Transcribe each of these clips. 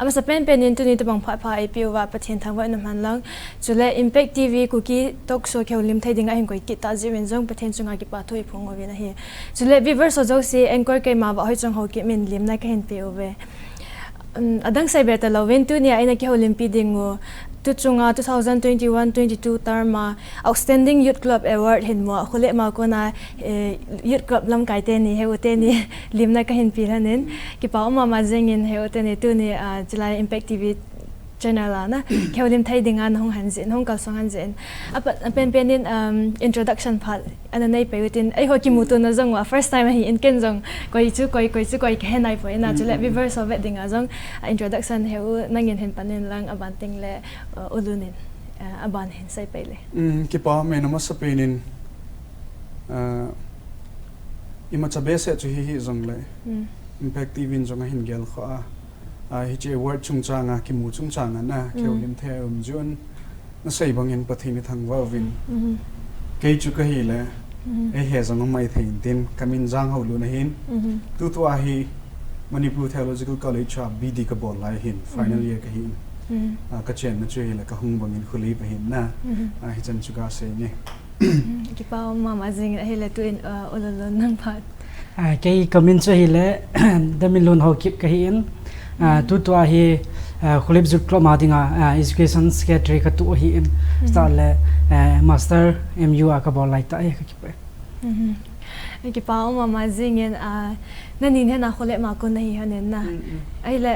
apa sepen penin tu ni tu bang pha IPO wa pathen thangwa namhan lang chule impact TV kuki talk show kheulim thai dinga hin koi ki ta jiwen jong pathen chunga ki pa thoi phong owe na hi chule viewers so jo se anchor kai ma Vahhoichong Haokip min lim na ka hin pe owe adang cyber ta lawin tu ni aina ki olympic dingo tu chunga 2021-22 tarma outstanding youth club award hin mo khule ma ko na youth club lam kai te ni heote ni limna ka hin pilanin ki pa ma ma jengin heote ni tu ni jilai impact TV channel na kheolim thai dinga hong hanjin hong kal song hanjin apa pen penin introduction part ana nei peutin ai ho ki mutu na jong wa first time hi in ken jong koi chu koi ke nai po ina chule reverse of it dinga jong introduction heu nangin hen panin lang abanting le ulunin aban hen sai pele ki pa me nama sa penin ima chabe se chu hi jong le impact even jong hin gel kha hi che word chung changa ki mu chung changa na kheolim the jun na sei bangin pathini thangwa win ke chu ka hi le e he jang mai thein tin kamin Janghaolun hin tu to a hi Manipur Theological College cha BD ka bol lai hin final year ka hin ka chen na chu hi le ka hung bangin khuli pa hin na hi chan chu ga se ni ki pa ma ma jing hi le tu in ololon nang phat ke kamin chu hi le Demminlun Haokip ka hin tu to hi khulib zut club madinga education secretary ka tu hi start le master MU ka bol lai ta ka ki pe ki pa ma ma jingen nani ne na khole ma ko nahi hanen na ai le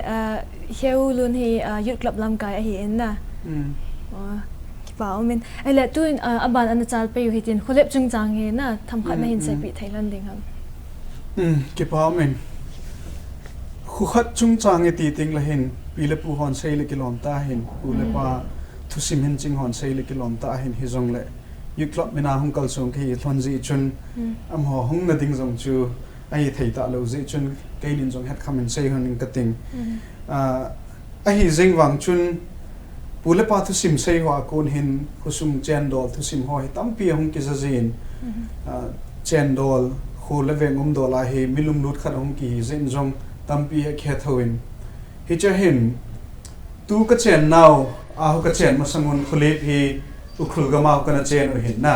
heulun hi youth club lam kai hi en na ki pa min ai le tu aban an chal pe yu hitin khulep chung chang he na tham khat na hin sai pi thailand ding ham ki pa min khu khat chung chang e ti ting la hin pile pu hon sei le kilom ta hin pu le pa thu sim hin ching hon sei le kilom ta hin hi jong le yu club mena hung kal song khi thon ji chun am ho hung na ding jong chu ai thei ta lo ji chun kai nin jong het khamin sei hon ning ka ting a hi jing wang chun pu le pa thu sim sei wa kon hin khusum chen dol thu sim hoi tam pi hung ki za jin chen dol khu le veng dol a hi milum lut khat hung ki jin jong tampi he khethoin hi cha hin tu ka chen naw a hu ka chen ma sangun khulip hi ukhul gama kana chen o hin na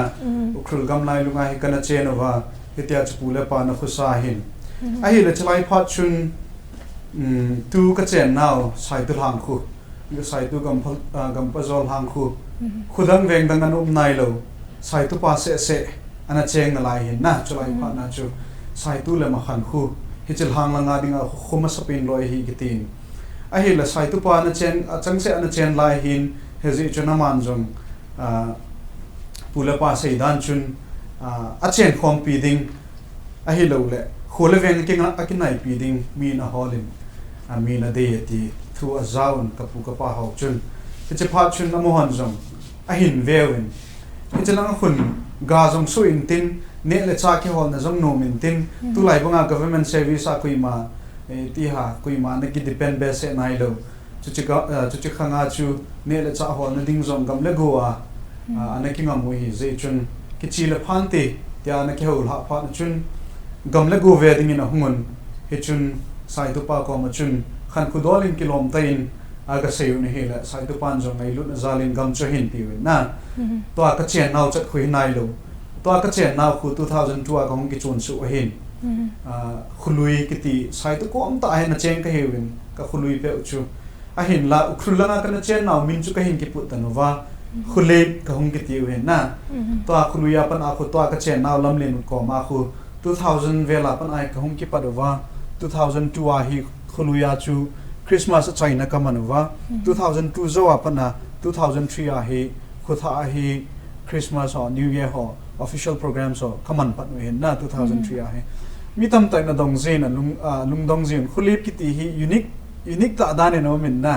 ukhul gam lai lunga hi kana chen wa hitia chpule pa na khusa hin a hi le chlai phat chun tu ka chen naw sai tu hang khu ni sai tu gam pa zol hang khu khudang veng dang anum nai lo sai tu pa se ana cheng na lai hin na chlai phat na chu sai tu le ma khan khu hi chil hang langa dinga khuma sapin loi hi gitin a hi la sai tu pa na chen chang se ana chen lai hin he ji chuna man jong pula pa sei dan chun a chen khom pi ding a hi lo le khole veng king a kinai pi ding mi na holin a mi na de ti thu a zaun ka pu ka pa hok chun hi che pha chun na mo han jong a hin vewin hi chelang khun ga jong su in tin ne le cha ki hol na jong no min tin tu lai banga government service a kuima ti ha kuima na ki depend be se nai lo chu khanga chu ne le cha hol na ding jong gam le go a ana ki ngam hi je chun ki chi le phan ti tia na ki hol ha pha na chun gam le go ve ding in a hungun he chun sai tu pa ko ma chun khan khu dolin kilom tain aga sei ni he la sai tu pan jong ai lu na zalin gam chu hin pi na to ka chen nau chat khui nai lo to ka chen naw khu 2002 ka hong ki chun su hin khului ki ti sai to ko am ta he na chen ka hewin ka khului pe chu a hin la khulanga ka na chen naw min chu ka hin ki put tanwa khule ka hong ki ti we na to a khuluya pan a khu to ka chen naw lam len ko ma khu 2000 vela pan ai ka hong ki padwa 2002 a hi khuluya chu Christmas China ka manwa 2002 zo apana 2003 a hi khutha a hi Christmas or New Year ho official programs or common pat we na 2003 a he mi tam tai na dong zin lung dong zin khulip ki ti hi unique ta dan no min na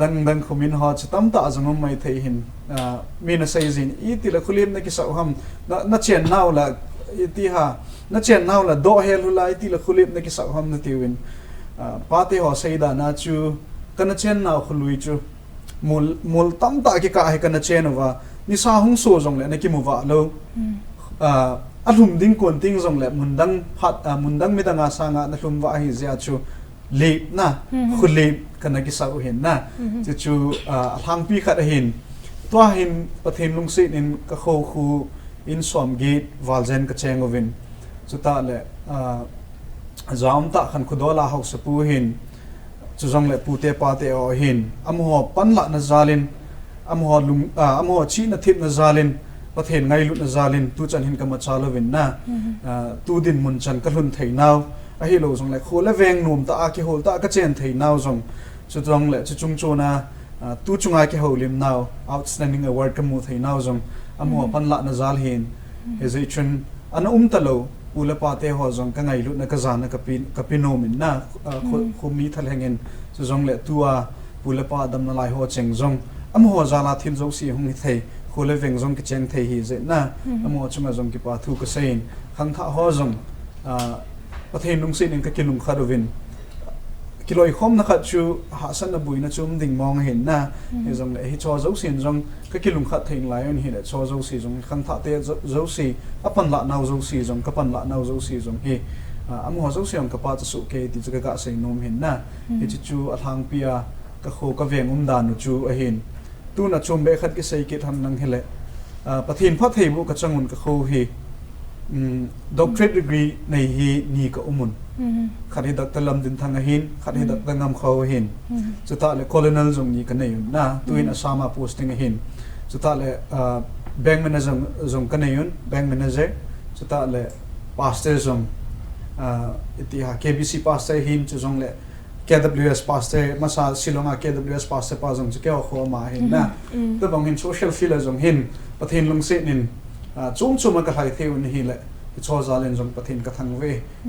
dang khumin ho tam ta azangom mai thei hin mi na sai zin I ti la khulip na ki sa ham na chen naw la ti ha na chen naw la do hel hu la ti la khulip na ki sa ham na ti win pa te ho sai da na chu kana chen naw khului chu mul tam ta ki ka he kana chen wa ni sa hung so jong le na ki mu wa lo a lum ding kon ting jong le mundang phat mundang mi danga sanga na hlum wa hi zia chu ลีบนะคุณลีบกันนักกิสาวเห็นนะจะจูทางปีขัดเห็นตัวเห็นประเทศลุงศินินก็เขาคูอินสวมกีดวาลเซนกระเชงวินสุดท้ายเลยจามตะขันคุดอลาหกสปูเห็นจุจังเลยปูเตปาเตอเห็นอมหัวปันละนซาลินอมหัวลุงอมหัวชีนทิพนซาลินประเทศไงลุนซาลินตูจันเห็นกับมาชาลวินนะตูดินมุนจันกลุนไทยนาวไอฮิโลจงเลยโคเลเวงนุ่มตาอาคิโฮตากระเจนไทยนาวจงจุจังเลยจุจุงโจนาตูจุงอาคิโฮลิมนาว outstanding award กัมูไทยนาวจงอมหัวปันละนซาลเห็นเฮซิชนอันตะโลอุลปาเตหอจงกังไงลุนกะจานกับปิโนมินนะคุมีทะเลเงินจุจังเลยตัวอุลปาดำนลายหัวเจงจงอมหัวจาลาทิลจงสีหงไทยโคเลเวงจงกระเจนไทยฮิเจนะอมหัวจุมาจงกิปาทูกเซนขังท่าหอจงประเทศลุงศินินก็กิลุงคาดวินกิโลอีคอมนะครับชูหาสันนบุยนะจุมดิ่งมองเห็นนะเฮจงเลยฮิชอเจ้าสีจงก็กิลุงคาดเทงไลออนฮิเลชอเจ้าสีจงขังท่าเตเจ้าสีอปันละนาวเจ้าสีจงกับปันละนาวเจ้าสีจงเฮอมหัวเจ้าสีองกับป้าจะสุเกติจะกะเสียงนมเห็นนะเฮจิจูอัทางเปียก็โคก็เวียงดานุจูเห็นตู้น่ะชมเบคัดกิเซกิทำนังเฮเลประเทศพัทเทบุกจังมุนก็โคเฮdoctorate degree ในฮีนี่ก็มุนขัดให้ดักตะลำดินทางหินขัดให้ดักตะงำเขาหินสุดท้ายเลย colonel จงนี่กันเนี่ยนะตัวอินอาสามา posting หินสุดท้ายเลย bank manager จงกันเนี่ย bank manager สุดท้ายเลย pastor จงอิติหา KBC pastor หินจงเลย KWS pastor มาซาสิลงอา KWS pastor ป้าจงจะเกี่ยวข้องมาหินนะตัวบางหิน social field จงหินประเทศลงเส้นนินจุ่มมันก็ไหลเที่ยวนี่แหละที่ชอบจาเลนจงประเทศกระทั่งเว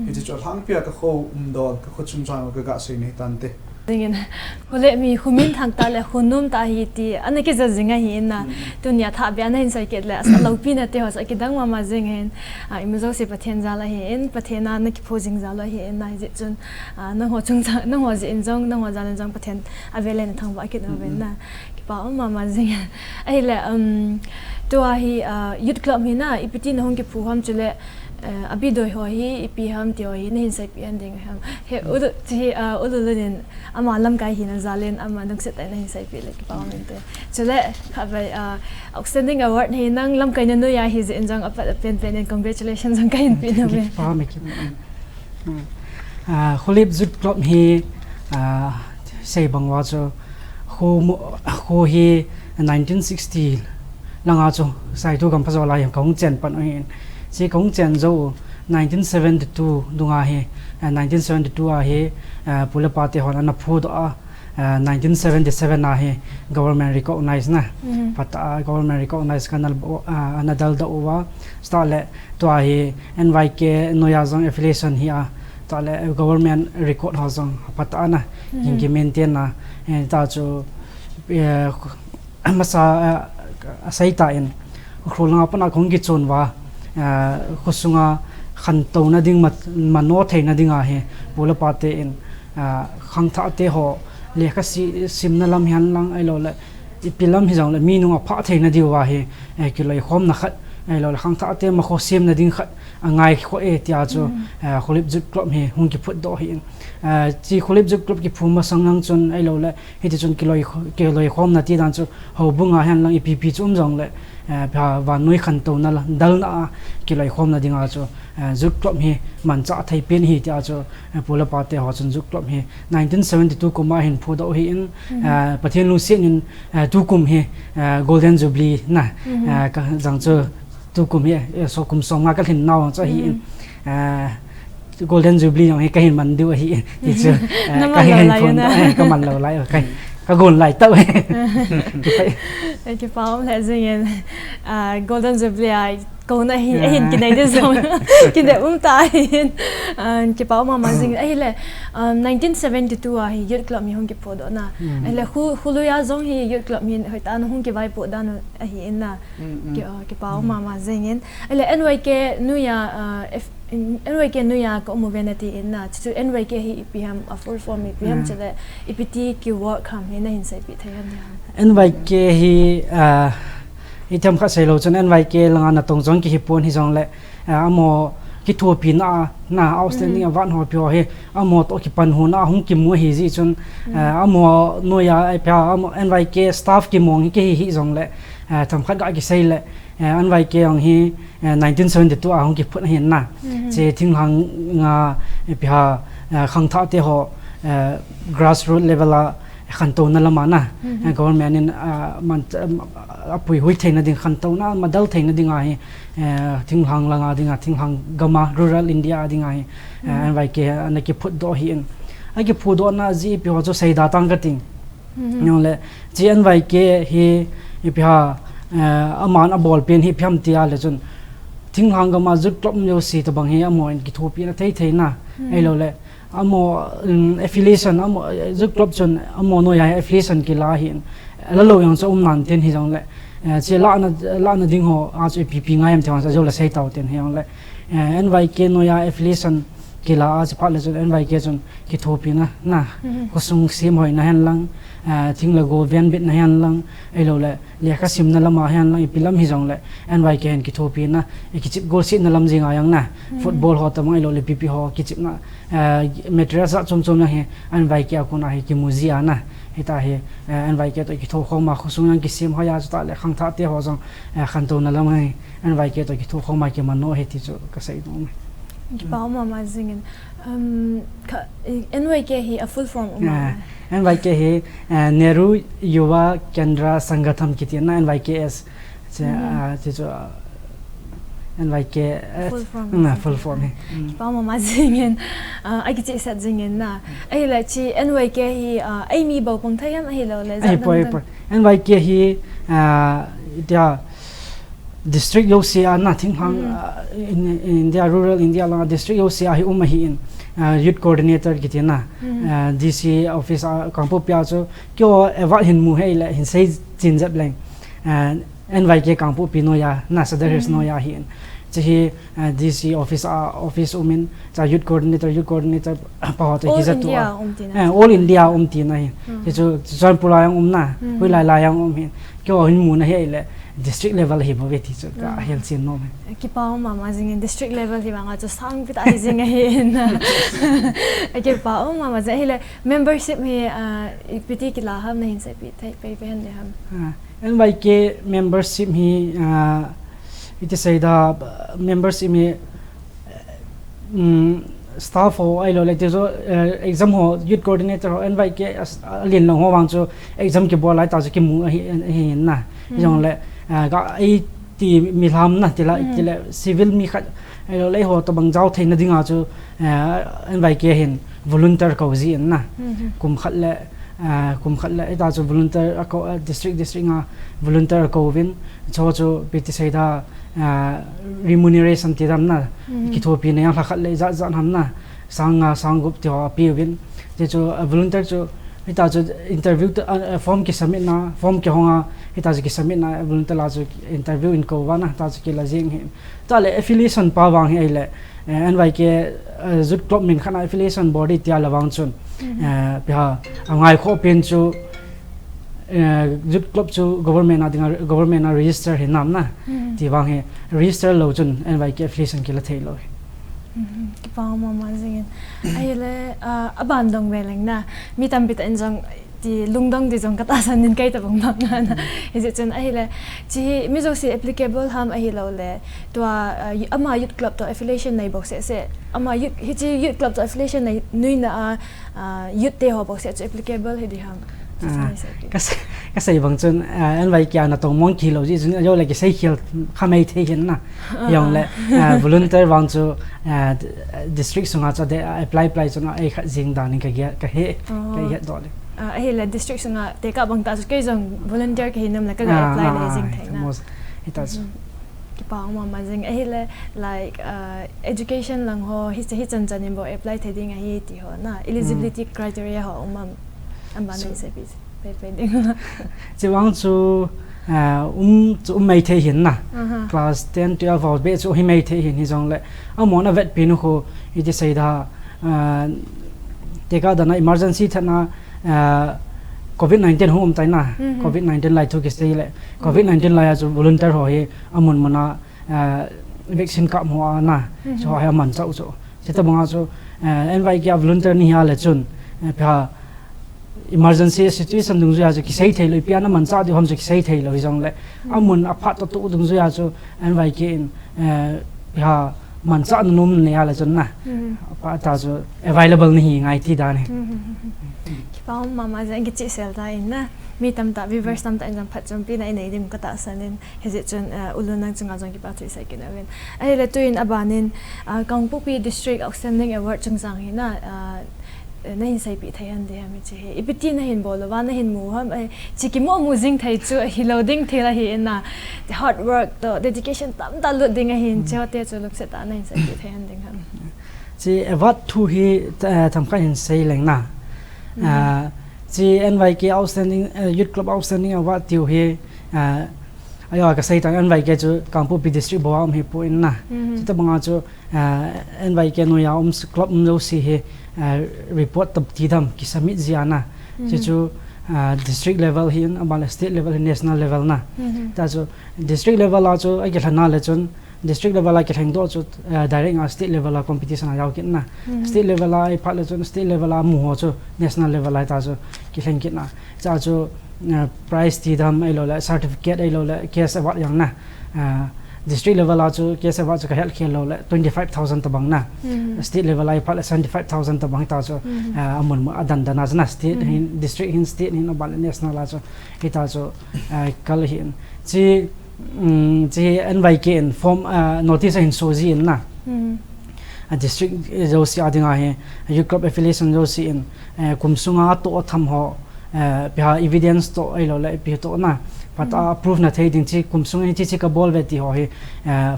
ที่จะทั้งเปียก็เขาดอลก็เขาจุ่มจางก็กะสิ่งนี้ตันเตะอย่างนั้นคนเล่มีขุมินทางตาเลยคนนุ่มตาฮีตีอันนี้ก็จะจิงหินนะตัวนี้ถ้าเบียนให้สังเกตเลยเราปีนเที่ยวสังเกตดังมาจิงเห็นอิมจะสิประเทศจาลเห็นประเทศนั้นนี่พูดจิงจาลเห็นนะจิจนน้องหัวจุงจางน้องหัวจินจงน้องหัวจาเลนจงประเทศอเวเลนทางว่าคิดเอาเป็นนะป่าวมาจิงไอ้แหละตัวฮียุดกลับหินะอีพิธีน้องกิผู้ห้ามจุเลอภิโดยหัวฮีอีปีห้ามเดียวฮีนี่เห็นใส่ปีอันเดียงห้ามเฮอุดที่อุดเลยเนี่ยอามาลำกายหินะจาเลนอามาดังเสร็จแต่นี่เห็นใส่ปีเลยป่าวมันเตะจุเลขับไปoutstanding award ฮีนั่งลำกายนั่นด้วยยาฮีจะอินจังอัปเป็น congratulations จังกายปีนั่นเลยป่าวไม่คิดคนรีบจุดกลับฮีใส่บังว่าจะโคฮี1960หลังอาจูใส่ตัวกำพัสวลายของเจนปันเองที่ของเจนโจ1972ดุงอาเฮ1972อาเฮปุระปาเตหอนอันนับพูด1977อาเฮ government recognize นะปัตตา government recognize กันอันดัลดาวว่าสตาร์เลตัวอาเฮ NYK นอยาจง affiliation เฮียตัวเล government record หาจงปัตตานะยิงกิมเมนเทียนนะตาจูมาซาใส่ตาอินครูลงอาปนักของกิจชนว่าขุสุงาขันโตนาดิ่งมันโนเทนาดิ่งอาเฮบุลปาเตอินขังท่าเตหอเลียกสิมนาลำยันลังไอโลละอีพิลำฮิจังละมีนุงอาพะเทนาดิวว่าเฮกิโลยคอมนักไอโลละขังท่าเตมาโคเซียมนาดิ่งขัดง่ายข้อที่อาจูคุลิบจุดกลบเฮหุงกิพุดโดเฮที่คุลิบจุดกลบกิพูมาสังนังจนไอโลละเฮติจนกิโลยคอมนาทีดันจูหัวบุงอาหันลังอีพีจุ่มจังเลยวันนุ้ยขันโตนั่นละดัลน่ะกิโลยคอมนาดิ่งอาจูจุดกลบเฮมันจะไทยเป็นเฮที่อาจูปุระปาเตหอจนจุดกลบเฮ1972กุมภาพันธ์พูดเอาเฮนประเทศลุงเซียนตุกุมเฮ golden jubilee นะจังจูตุกุมเฮสกุมสองมาก็เห็นนาวจะเห็นgolden jubilee อย่างเฮก็เห็นมันด้วยเฮที่เจอก็เห็นคนก็มันเราไล่ก็ก็กลไล่เต้าเฮที่ป้าผมเลยสิ่งgolden jubileeก็น่าเห็นกินได้ด้วยซ้ำกินได้ตายที่ป้ามาสิ่งไอ้เลย1972อ่ะยุดกลับมีห้องเก็บปวดนะไอ้เลยคู่ลุยอาจงฮียุดกลับมีหอยตาหงเก็บไว้ปวดด้านไอ้เห็นนะที่ป้ามาสิ่งนั้นไอ้เลย NYK นุยาNYK นุยาก็มูเวนตีอินนะที่ NYK ฮีพิมพ์ full form พิมพ์จะได้อีพีที่คิววอร์คำเห็นได้เห็นใส่ปีไทยกันเนี่ย NYK ฮีอีทำข้าใส่โลจน NYK หลังอันตรงจงกิฮิปวนฮิจงเละอโม ki thua pi na outstanding awan ho pyo he amo to ki pan hona hung ki mu hi ji chun amo noya ai pya amo NYK staff ki mong ki hi jong le tham khat ga ki sei le NYK ong hi 1972 a hung ki phut hin na che thing hang nga pya khang tha te ho grassroots level a khan to na lama na government in man apui hui theina ding khan to na madal theina ding a hi thing hang langa ding a thing hang gama rural India ding a hi NYK ana ki phut do hi in a ki phu do na ji pi ho cho sei da tang ka ting nyole ji NYK hi pi ha aman a ball pen hi phiam tia le chun thing hang gama zut klop yo si to bang hi amo in ki thopi na thei thei na ai lo le amo affiliation amo zut klop chun amo no ya affiliation ki la hin la lo yang so nan ten hi jong le che la na ding ho a che pp ngai am thang sa jo la sei taw ten hi jong le NYK no ya affiliation ki la a che pha le chun NYK chun ki thopi na ko sung sim hoi na hen lang thing la go ven bit na hen lang ai lo le kha sim na lama hen lang pilam hi jong le NYK hen ki thopi na ki chip goal sit na lam jinga yang na football ho ta mai lo le pp ho ki chip na material sa chom na he NYK ko na he ki muzia na hita he NYK to ki tho khong ma khusung yang ki sim ho ya ta le khang tha te ho jong khan to na lam he NYK to ki tho khong ma ki man no he ti chu ka sai do ki pa ma ma zingin NYK hi a full form NYK he Nehru Yuva Kendra Sangatham ki ti na NYKS che chu NYK full form he pa ma ma zingin ai ki chi sat zingin na ai la chi NYK hi ai mi bo pom thayam ai lo le ai poi NYK hi dia district yo se na thing hang in India rural India la district yo se hi hi in youth coordinator ki ti na DC office kampu pya cho kyo ewa hin mu he le hin sei chin jap leng NYK kampu pino ya na sadar no ya hi chi DC office umin cha youth coordinator pa to ki za tu all India ti na hi chu jan pula yang na hui la yang hin kyo hin mu na he le district level hi bove ti chu ka hel chin no ki pa ma ma jing in district level hi wanga chu sang pit ai jing hi na ki pa ma ma ja hi le membership hi ipiti ki la ham na hin se pi thai pe hen de ham NYK membership hi it is say the membership hi staff ho ai lo le te so exam ho youth coordinator ho NYK lin long ho wang chu exam ki bol ai ta chu ki mu hi na jong le ga ai ti mi lam na ti la civil mi khat ai lo le ho to bang jaw thein na dinga chu NYK hin volunteer ko ji na kum khat le ita chu volunteer ko district nga volunteer ko win chu pt sai da remuneration ti dam na ki thopi ne yang khat le za ham na sangup ti ho pi win je chu volunteer chu ita chu interview form ki submit na form ki honga ita chu ki submit na volunteer la chu interview in ko wa na ta chu ki la jing hin ta le affiliation pa wang hi le NYK zut club min khana affiliation body tia lawang chun pha angai kho pen chu zut club chu government na register he nam na ti wang he register lo chun NYK affiliation ki la thei lo ki pa ma ma jing ai le abandong weleng na mi tam bit enjong ti lungdong di jong kata san nin kai ta bang bang na is it chun ai le chi mi jo si applicable ham ai lo le to ama youth club to affiliation nei box se ama youth club to affiliation nei nui na youth te ho box se applicable he di ham ka sai bang chun NYK na to mong ki lo ji chun yo le ki sai khel khamai the hin na yong le volunteer wang chu district sunga cha de apply chuna ai kha jing da ni ka he do le ai le district sunga te ka bang ta chu ke jong volunteer ke hinam la ka apply le jing thai na it does ki pa ma jing ai le like education lang ho hi chan chan bo apply thai ding hi ti ho na eligibility criteria ho am ban se pe ding chi wang chu chu mai the hin na class 10 12 vào be chu hi mai the hin hi jong le amon a vet pin ho i ti sai da te ka da na emergency thana COVID-19 home tai na COVID-19 lai thu ki sei le COVID-19 lai chu volunteer ho he amon mana vaccine ka mo na so ha man chau so chita banga so NY ke volunteer ni ha le chun pha emergency situation dung ja ki sei thei loi piana man cha di hom ki sei thei loi jong le amun apha to tu dung ja so NY ke in pha man cha num ne ya le chun na pa ta so available ni ngai ti da ne pa mama jang ki chi sel ta in na mi tam ta reverse tam ta in jang phat chom pi na nei dim ka ta sanin hezi chun ulunang chunga jang ki pa thui sai kin awen ai le tuin abanin Gangpokpi district outstanding award chung jang hi na na hin sai pi thai an de ami che he ipiti na hin bol wa na hin mu ham chiki mo mu jing thai chu hi loading thela hi na hard work to dedication tam ta lu ding a hin che te chu luk se ta na hin sai pi thai an ding ham chi award thu hi tham kha hin sei leng na NYK outstanding youth club outstanding award tiu hi ayo ka sei tang NYK chu Gangpokpi district bawam hi po in na chita banga chu NYK no ya club no si hi report tab tidam ki submit ziana chu district level hi abala state level hi national level na ta chu district level la chu ai ke thana le chun district level la ke thang do chu direct state level la competition ayaw kin na state level la ai phala chu state level la mu ho chu national level la ta chu ki thang kin na cha chu prize tidam ai lo la certificate ai lo la case award yang na district level la chu case award chu ka hel khel lo la 25000 tabang na state level ai phala 75000 tabang ta chu amun ma adan dana na state hin district hin state hin abal national la chu ita chu kal hin chi NYK in form notice in sozi in na district jo si adinga he youth club affiliation jo si in kumsunga to tham ho pha evidence to ai lo la pi to na but proof na thei ding chi kumsunga chi ka bol ve ti ho he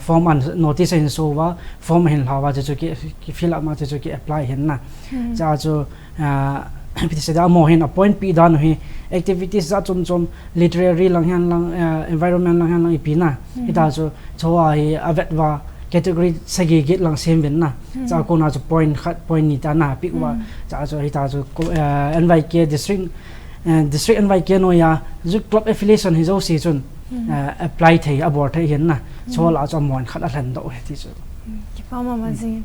form an notice in so wa form hin lawa chu ki fill up ma chu ki apply hin na cha chu piti se da mo hin appoint pi dan hi activities za chum literary lang han lang environment lang han lang ipina ita chu chowa hi avet wa category sagi git lang sem ben na cha ko na chu point khat point ni ta na pi wa cha chu ita chu NYK district NYK no ya zu club affiliation hi zo si chun apply thei abort thei hin na chola chu mon khat a hlan do he ti chu ki pa ma ma jing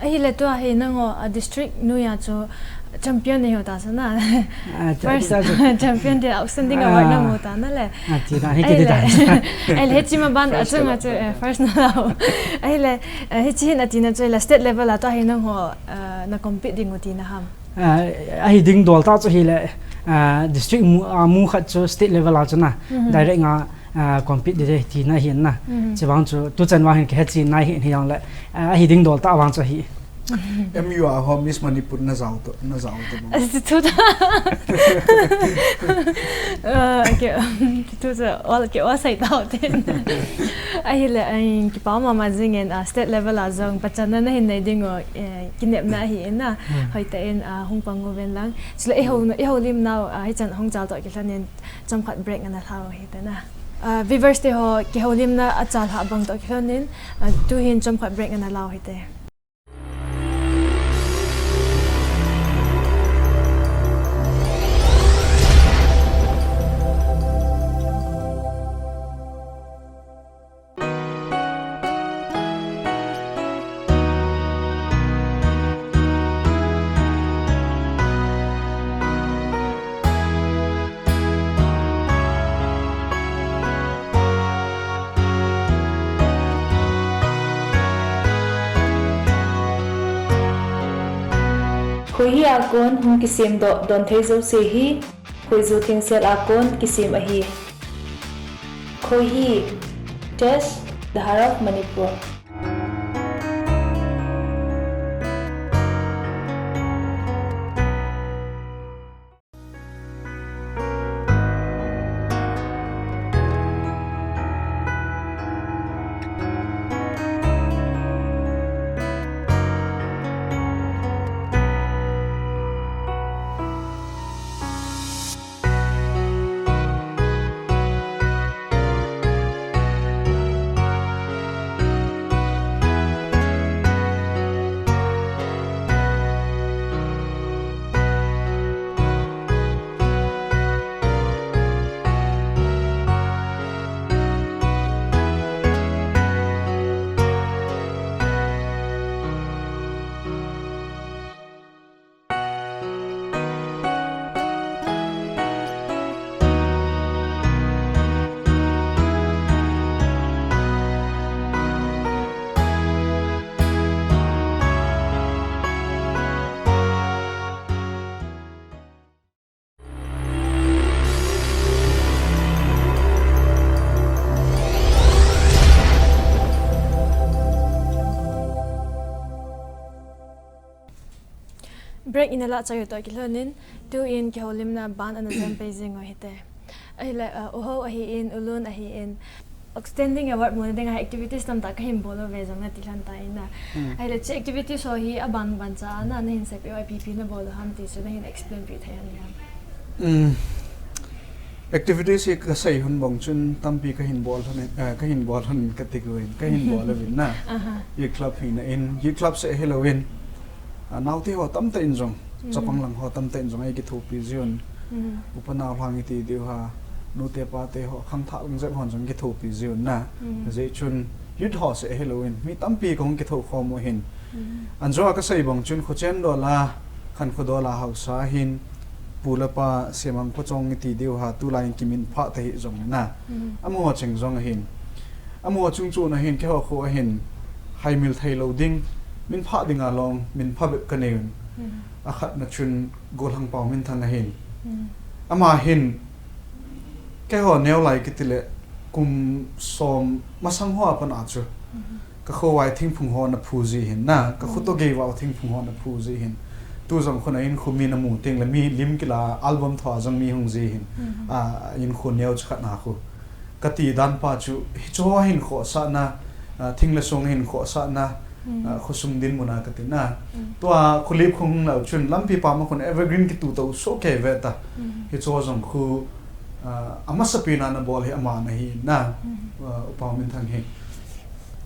ai le to he na ngo district no ya chu champion ne hota sa na first champion de outstanding award na mo ta na le ti na he ki de da ai le chi ma ban a chunga chu first na ai le he chi na ti na chu la state level la to he na ho na compete ding uti na ham ai ding dol ta chu hi le district mu khat chu state level la chu na direct nga compete de ti na hin na chewang chu tu chan wa hin ke chi na hi yang le ai ding dol ta wang chu hi MU a home Miss Manipur na zau to tu ta ke tu za all ke wa sai ta ten ai le ai ki pa ma ma jing en state level a zong pachana na hin nei ding o kinep na hi na hoi ta en hong pang go ven lang sle e ho lim now ai chan hong chal to ke thanen cham khat break na thao hi ta na viewers te ho ke ho lim na achal ha bang to ke thanen tu hin cham khat break na lao hi te Khoi hi akon hung kisim do don thei zo se hi khoi zu thing sel akon kisim a hi khoi hi test the heart of Manipur break in la chayu to kilonin tu in ke holim na ban an jam paging o hite ai la oho a hi in ulun a hi in extending award mo ding activities tam ta kahim bolo ve jong na tilan ta ina ai la che activities so hi aban ban cha na na hin se PIPP na bolo ham ti so na hin explain pi thayan ya activities hi ka sai hun bong chun tampi ka hin bol han category ka hin bol win na ye club hi na in ye club se halloween now te ho tam ta in jong chapang lang ho tam ta in jong ai ki thu pi zion upana hlang ti diu ha nu te pa te ho khang tha ung je hon jong ki thu pi zion na je chun yut ho se halloween mi tampi kong ki thu kho mo hin an jo ka sai bong chun khochen do la khan kho do la hausa hin pulapa semang pochong ti diu ha tu lain kimin pha te jong na amo cheng jong hin amo chung chu na hin ke ho kho hin hai mil thai loading min pha ding along min pha be kaneun a khat na chun gol hang paw min thang hin ama hin ke ho neu lai kitile kum som masang ho pan a chu ka kho wai thing phung ho na phu ji hin na ka khuto ge wa thing phung ho na phu ji hin tu jong khona in khumi na mu ting la mi lim kila album thwa jong mi hung ji hin in khu neu chkhat na khu kati dan pa chu hi cho hin kho sa na thing la song hin kho sa na khosung din muna katina to khulip khung la chun lampi pa ma khon evergreen ki tu to so ke veta hi cho jong khu ama sapina na bol hi ama na hi na upaw min thang hi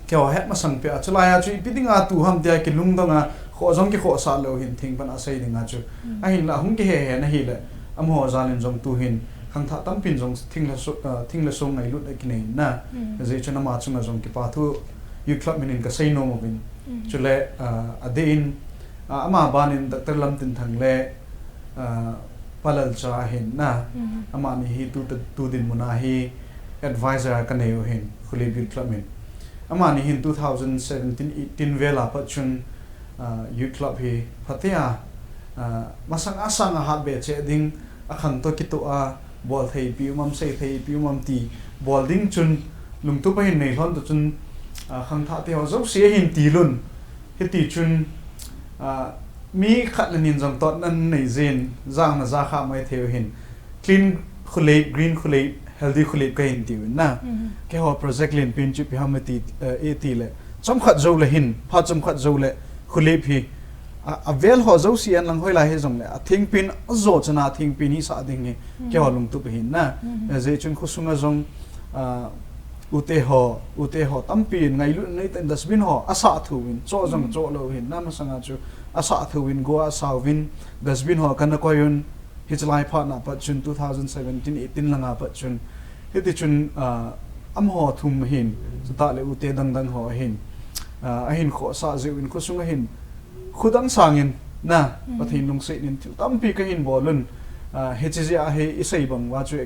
kyo het ma sang pe achla ya chu pidinga tu ham dia ki lungdanga kho jong ki kho sa lo hin thing pan asai dinga chu a hin la hung ki he na hi le amho zalin jong tu hin khang tha tam pin jong thing la song ngai lut ki nei na je chuna ma chunga jong ki pa thu you club minin ka say no mo bin chule adein ama banin dr lam tin thang le palal cha hin na ama ni hi tu din muna hi advisor ka nei hin khuli bil club min ama ni hin 2017-18 vela pa chun youth club hi phatia masang asang a hat be che ding akhang to ki to a bol thei pi mam sei thei pi mam ti bol ding chun lung tu pa hin nei thon to chun khang tha te ho zo se hin ti lun he ti chun mi khat lanin jong tot nan nei zen jang na za kha mai theu hin clean khule green khule healthy khule ka hin ti na ke ho project lin pin chu pi hamati e ti le chom khat zo le hin pha chom khat zo le khule phi a vel ho zo sian lang hoi la he jong le a thing pin zo chana thing pin hi sa ding he ke ho lung tu pi hin na je chun khusunga jong ute ho tampin ngai lu nei ten dustbin ho asa thuin cho jong cho lo hin na ma sanga chu asa thuin go asa win dustbin ho kan ko yun hichlai pha na pa chun 2017-18 langa pa chun hiti chun am ho thum hin ta le ute dang ho hin a hin kho sa zewin ko sunga hin khudang sangin na pathin lung se nin tampi ka hin bolun hcg a he isai bang wa chu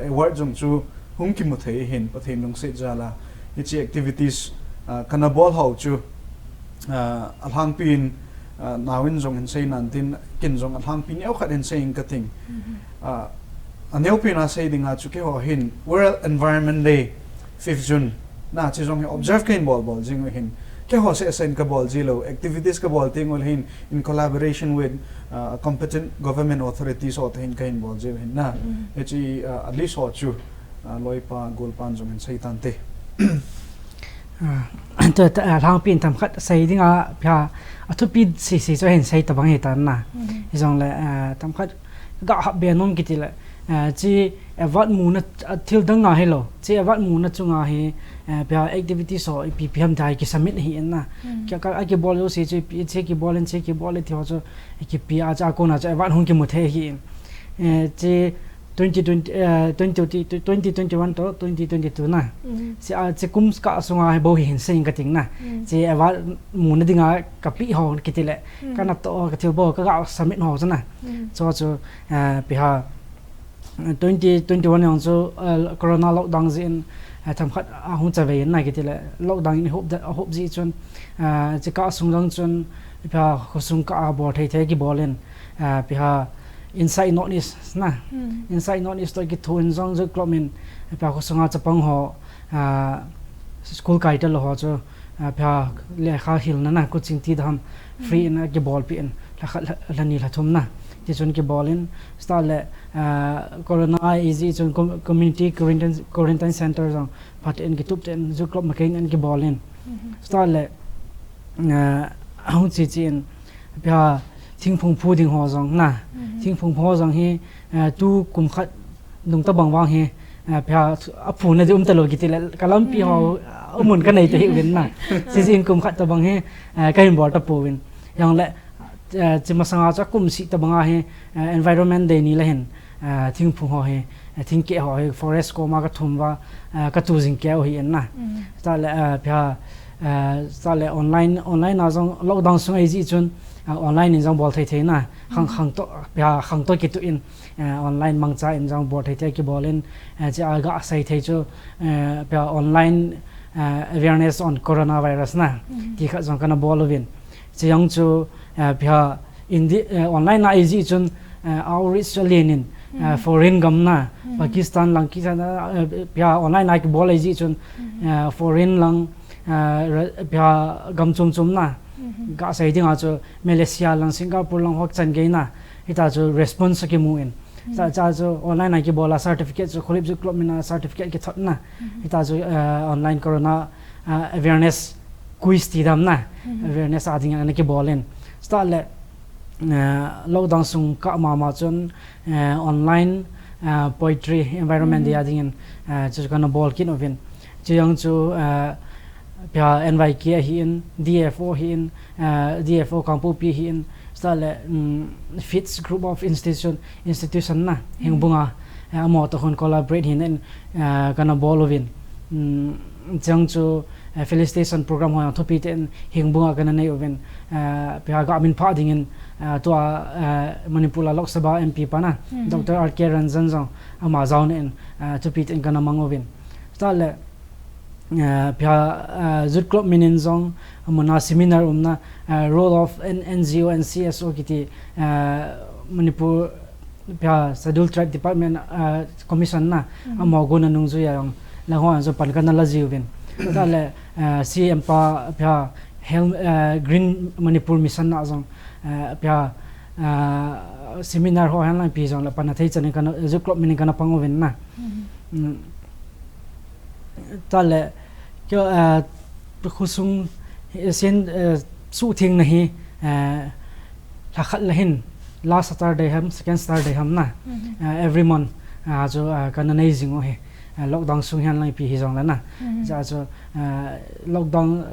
award jong chu hung ki mu thei hin pathin lung se jala hichi activities kana bol ho chu alhang pin nawin jong hin sei nan tin kin jong alhang pin eu khat hin sei ka ting aneu pin a sei dinga chu ke ho hin World Environment Day 5th June na chi jong observe kain bol jing hin ke ho se sen ka bol jilo activities ka bol ting ol hin in collaboration with competent government authorities or hin kain bol jil hin na hichi at least ho chu loipa golpan jong hin sei tan te to lang pin tam khat sei dinga pha athu pi si cho hen sei tabang he tan na jong le tam khat ga ha be nom kitile chi award mu na thil dang nga hello chi award mu na chunga he pha activity so ppm dai ki submit hi na kya ka age bol yo se chi ki bol en chi ki bol thi ho cho ki pi a cha ko na cha award hung ki mu the hi chi 2021 to 2022 na si a che kum ska sunga bo hin sein ka ting na che awa mu na dinga ka pi ho kitile kana to ka thil bo ka ga submit ho chana cho pi ha 2021 yang so corona lockdown zin tham khat a hu cha ve na kitile lockdown in hope ji chun che ka sung jang chun pi ha khosung ka bo thei thei ki bolen pi ha inside northeast na inside northeast to ki thun jong je klomin pa ko songa chapang ho school kaital ho cho pha le kha hil na na coaching ti dam free na ke ball pin la ni la thum na ti chun ke ball in sta le corona easy chun community quarantine center jong phat en ke tup ten zu club makin en ke ball in sta le hong chi chin pha thing phung phu ding ho jong na thing phung pho jong hi tu kum khat nung ta bang wang hi pha aphu na dum ta lo ki til kalam pi ho mun ka nei te hi win na si jin kum khat ta bang hi kai bor ta pu win yang le chima sanga cha kum si ta banga hi environment de ni la hen thing phung ho hi thing ke ho hi forest ko ma ka thum wa ka tu jing ke ho hi na ta le pha ta le online na jong lockdown sung ai ji chun online in jong bol thai thai na hang to ki tu in online mang cha in jong bol thai thai ki bol in cha ga sai thai chu online awareness on coronavirus na ki kha jong kana bol win chi yang chu in the online na easy chun outreach lenin foreign gam na Pakistan lang ki na online na ki bol easy chun foreign lang gam chum na ga sai ding a chu Malaysia lang Singapore lang hok chan ge na ita chu response ki mu in cha chu online na ki bola certificate chu kholip ju club mina certificate ki thot na ita chu online corona awareness quiz ti dam na awareness ading na ki bolen sta le lockdown sung ka ma chun online poetry environment dia ding chu kana bol kin ovin chu yang chu pia NYK hi in DFO hi in DFO kampu pi hi in stale fits group of institution na hing bunga amo to hon collaborate hin kana bolovin jang chu felicitation program ho thopi ten hing bunga kana nei oven pia ga min pha ding in to Manipur Lok Sabha MP pana Dr. RK Ranjan jang ama zaun in thopi ten kana mangovin stale pia zut club minin zong amona seminar umna role of NGO and CSO kiti Manipur pia scheduled tribe department commission na amogona nungzu yang langho zo pan kana la jiwin dale CM pa pia green Manipur mission na zong pia seminar ho han la pi zong la pan thai chan kana zut club minin kana pangovin na tale kyo khusung sen su thing nahi lakhat lahin last Saturday ham second Saturday ham na every month jo kana nei jingo he lockdown sung han lai pi hi jong la na ja jo lockdown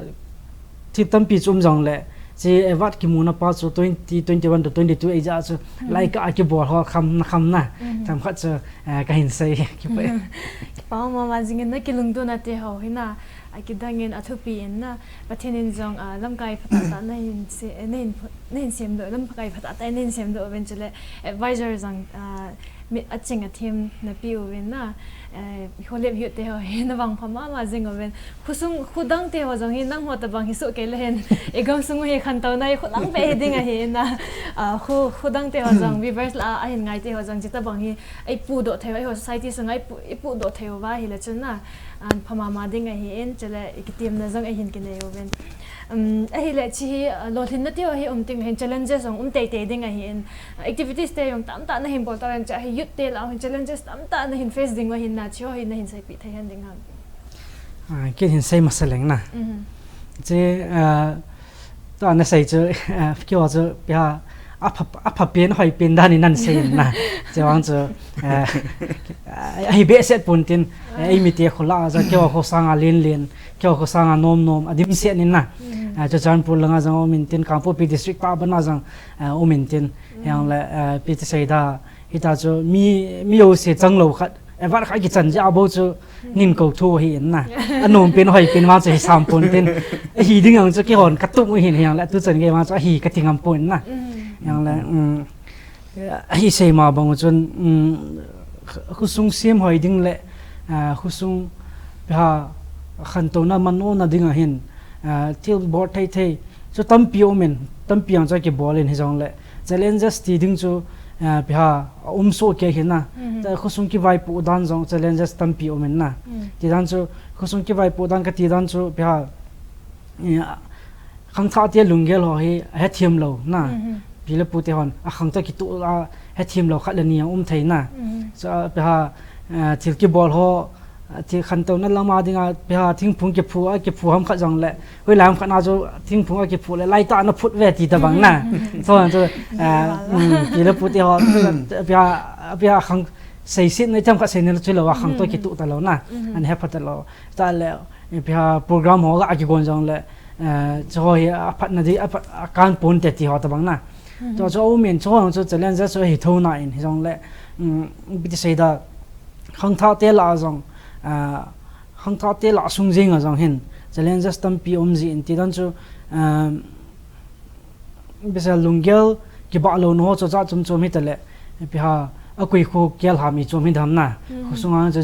ti tam pi chum jong le je wat ki muna pa chu 2021 to 22 e ja chu like a ki bor ho kham na tam khat chu ka hin sei ki pa ma ma jing na kilung do na te ho hina aki dangin athupi in na pathenin jong lamkai phata na hin se nen sem do lamkai phata ta nen sem do eventually advisor jang mi aching a team na pi win na kholep yu te ho hin wang phama ma jing oven khusung khudang te ho jong hin nang ho ta bang hi so ke le hen egam sung he khan taw na khudang pe ding a he na khudang te ho jong reverse la a hin ngai te ho jong jita bang hi ai pu do the ho society sung ai pu do the wa hi la chun na an phama ma ding a hi en chele ikitim na jong a hin ke ne oven a hi le chi lo thin na te ho hi ting hen challenges ong te ding a hi en activities te yong tam ta na hin bol ta cha hi yut te la hin challenges tam ta na hin face ding wa hin na chi ho hin na hin sai pi thai han ding han ke hin sai masaleng na je ta na sai chu ki wa chu pia apa pen hoi pen dan nan sei na je wang chu ai be set puntin ai mi te khola za ke ho sanga len ke ho sanga nom adim se ni na cho chan pur langa jang min tin kampo pi district pa bana jang o min tin yang la pi te sei da ita chu mi o se chang lo khat evar khai ki chan ja bo chu nin ko thu hi na anom pen hoi pen ma chu sam pun tin hi ding ang chu ki hon katu mu hin yang la tu chan ge ma chu hi ka tingam pun na yang la hi sei ma bang chun khusung sim hoi ding le khusung ha khan to na mano na ding a hin til bor thai thai chu tampi omen tampi ang cha ke bolin hi jong le challenges ti ding chu bha so ke hin na ta khusung ki vai pu dan jong challenges tampi omen na ti dan chu khusung ki vai pu dan ka ti dan chu bha khang tha te lungel ho hi he thiam lo na pile pu te hon a khang ta ki tu a he thiam lo khat le ni thei na so pe ha thil ki bol ho thì khăn tàu nó làm mà đi ngà bây thinh phung cái phù ham khát rằng lệ với làm khát nào cho thinh phung cái phù lệ lai ta nó phút về thì ta bằng nè thôi rồi thì nó phút thì họ bây khang xây xin này trong các xây nên chơi là khang tôi cái tụ ta lâu nè anh hẹp ta lâu ta lệ bây program họ cái con rằng lệ cho phát này đi can pun thì họ ta bằng nè cho miền cho lên ra cho hệ thống này rằng lệ bị xây ra khang thao tiền là rằng khang thao te la sung jing a jong hin challenges tam pi omji in ti dan chu bisa lungel ki ba lo no cho cha chum chum hi tale pi ha a koi khu kel ha mi chum hi dham na khusunga je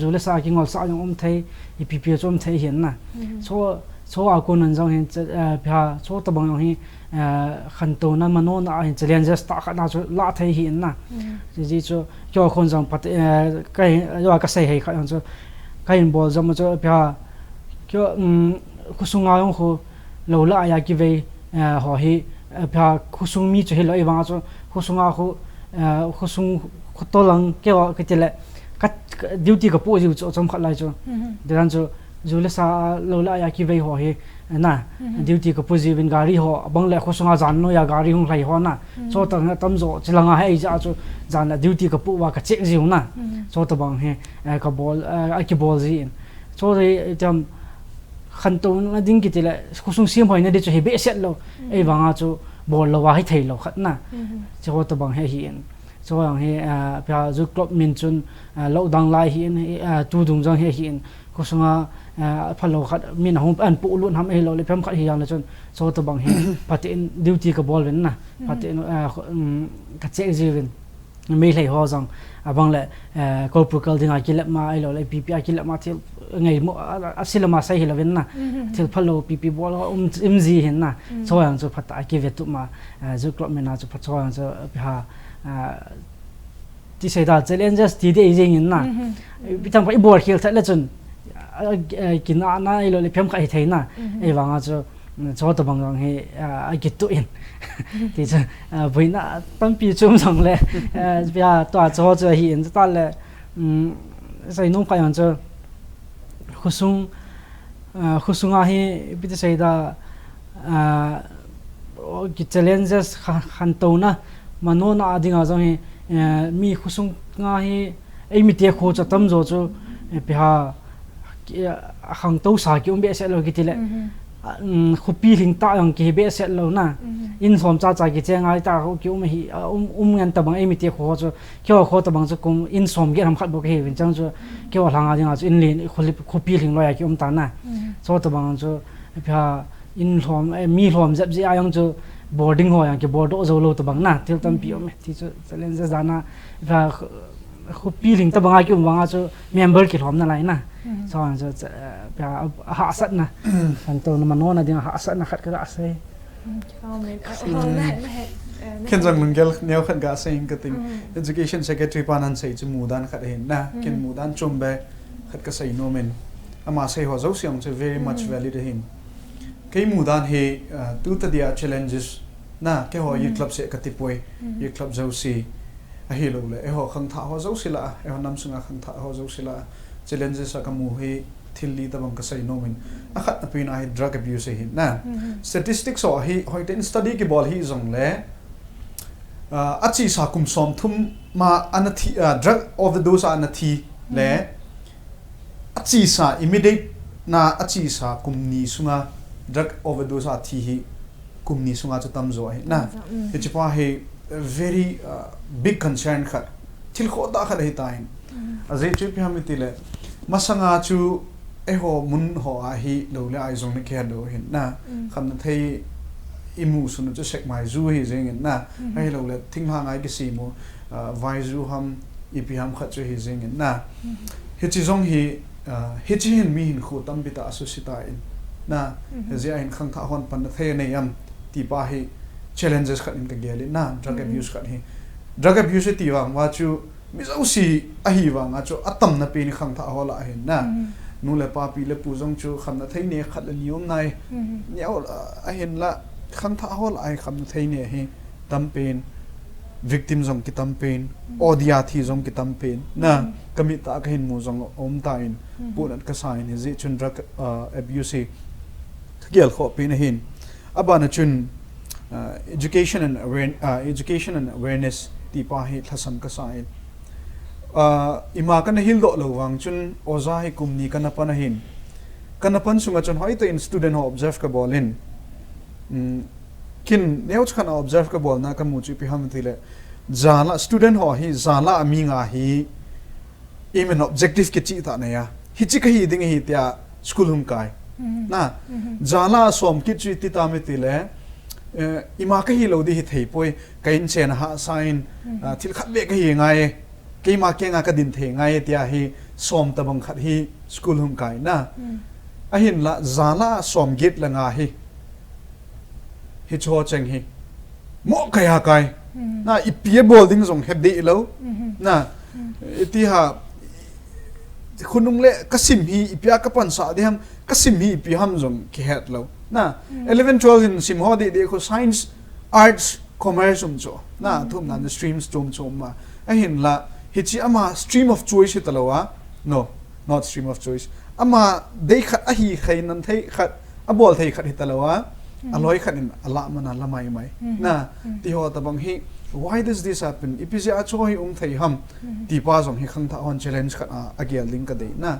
jule sa ki ngol sa yong thei i pi pi chum thei hin na so a ko nan jong hin pi ha so ta bang yong hi khan to na mano na hin challenges ta kha na chu la thei hin na ji chu kyo khon jong pat kai yo ka sei hei kha jong chu kai in bol jom chu pya kyo khusunga yong khu lo la ya ki ve ho hi pya khusung mi chu hi lo i wang chu khusunga khu khusung khotolang kyo ke tele kat duty ka pu ju chom khat lai chu deran chu jule sa lo la ya ki ve ho hi na duty ka pu ji win gari ho bang le khosunga jan no ya gari hung lai ho na so ta na tam zo chilanga hai ja chu jan la duty ka pu wa ka che ji na so ta bang he ka bol a ki bol ji so re jam khan to na ding ki tele khusung sim hoi na de chu he be set lo e wanga chu bol lo wa hai thei lo khat na so ta bang he hi so yang he pya zu klop min chun lo dang lai hi tu dung jang he hi khosunga phalo khat min hom an pu lun ham e lo le pham khat hi yang la chon so to bang he patin duty ka bol wen na patin ka che ji wen me lei ho jang abang le corporal dinga kilap ma e lo le pp kilap ma thil ngai mo asilama sai hi la wen na thil phalo pp bol mg hin na so yang chu phata ki vetu ma zu klop me na chu phacho yang chu ha ti sei da challenges ti de jing in na bitang pa ibor khil tha le chun kina na ilo le pham khai thei na e wanga cho to bang jong he a git tu in ti cha boina tam pi chum jong le bia to cho cho hi in ta le sai nong pa yang cho khusunga hi bi sei da ki challenges khan to na mano na adinga jong he mi khusung nga hi ei mi te kho cha tam zo chu bia khang to sa ki be se lo ki tile khupi ling ta yang ki be se lo na in som cha cha ki chengai ta ho ki hi ngan ta bang emi te kho chu kyo kho ta bang chu kum in som ge ram khat bo ke win chang chu kyo langa jinga chu in lin khupi ling lo ya ki ta na so ta bang chu pha in som mi som jap ji ayang chu boarding ho yang ki board o zo lo ta bang na til tam pi me ti chu challenge dana pha khupi ling ta bang ki wanga chu member ki thom na lai na so ang so ha sat na an to na mano na ding ha sat na khat ka ase khen jang mungel neo khat ga sai ka ting education secretary panan sai chu mudan khat hin na ken mudan chombe khat ka sai no men ama sai ho zo siang chu very much valid hin kei mudan he tu ta dia challenges na ke ho yi club se ka tipoi yi club zo si a hi lo le e ho khang tha ho zo sila e ho nam sunga khang tha ho zo sila challenges ka mu he thilli ta bang ka sai no men a khat na pin a drug abuse hin na statistics so hi hoiten study ki bol hi zong le achi sa kum som thum ma anathi drug overdose anathi le achi sa immediate na achi sa kum ni sunga drug overdose athi hi kum ni sunga chatam zo hi na echipa he very big concern khat thil kho da khat hi tain azai chu pi hamitile masanga chu eho mun ho a hi lo le ai zong ne khe do hin na kham na thei imu sun chu sek mai zu hi jeng na ai lo le thing hang ai ki si mo vai zu ham ipi ham khat chu hi jeng na he chi zong hi he chi hin mi hin khu tam bi ta asu sita in na he zia in khang tha hon pan the ne yam ti pa hi challenges khat in ka geli na drug abuse khat hi drug abuse ti wang wa chu mi zo si a hi wang a chu atam na pe ni khang tha hola hin na นูเลปาปีเลปูจงจูคำนัทเนียขัดนิยมในเนี่ยเห็นละขันท้าหอลไอคำนัทเนียเฮตั้มเป็น victim จงกิตั้มเป็นอดียทีจงกิตั้มเป็นนะกมิตาก็เห็นมูจงอมตายปูนัดก็สายนี่จิจุน drug abuse เกี่ยวข้องเป็นเห็นอับานจุน education and awareness ที่ป้าเหตุทัศนก็สายอิมากันฮิลโดระวังจนโอซาให้กลุ่มนี้กันนับปันหินกันนับปันสุงจนหอยตัวอิน student เขา observe กับบอลเล่นคินเนี่ยเขาขัน observe กับบอลนะกันมูจิพิหามทีเลยจาละ student เขาฮีจาละมีงาฮีมัน objective กิจตาเนี่ยฮิจิกฮีดิ้งฮีเตีย school หุ่นกายนะจาละสวมกิจติตามิทีเลยอิมาก็ฮีเราดีฮิตให้ป่วยกันเชนหา sign ที่ขัดเบกฮีไงกี่มาเก่งก็ดินเทงไงที่ฮีสอมตะบังขัดฮีสกูลหุ่นไก่นะเห็นละจาละสอมกิดละงาฮีชัวเจงฮีหมอกไก่ฮะไก่นะอีพีบอลดิ้งส่งเฮดดีแล้วนะที่ฮะคุณนุ่งเล่กสิมฮีอีพีอากับปันสาดิฮัมกสิมฮีอีพีฮัมส่งเกฮดแล้วนะ11 12in สิมฮอดีเด็กเขา science arts commerce ส่งโจนะทุ่มนั้น streams จมมาเห็นละฮิจิอามา stream of choice ตลอด no not stream of choice อามาได้ขัดฮีใครนั้นเทขัดอบอลเทขัดฮิตลอดอร่อยขัดนี่อละมันละไม่นะที่หัวตะบังฮี why does this happen อีพิเศษช่วยเทฮัมที่ป้าส่งให้ขังท่าวัน challenge ขัดอาเกียลิงกันได้นะ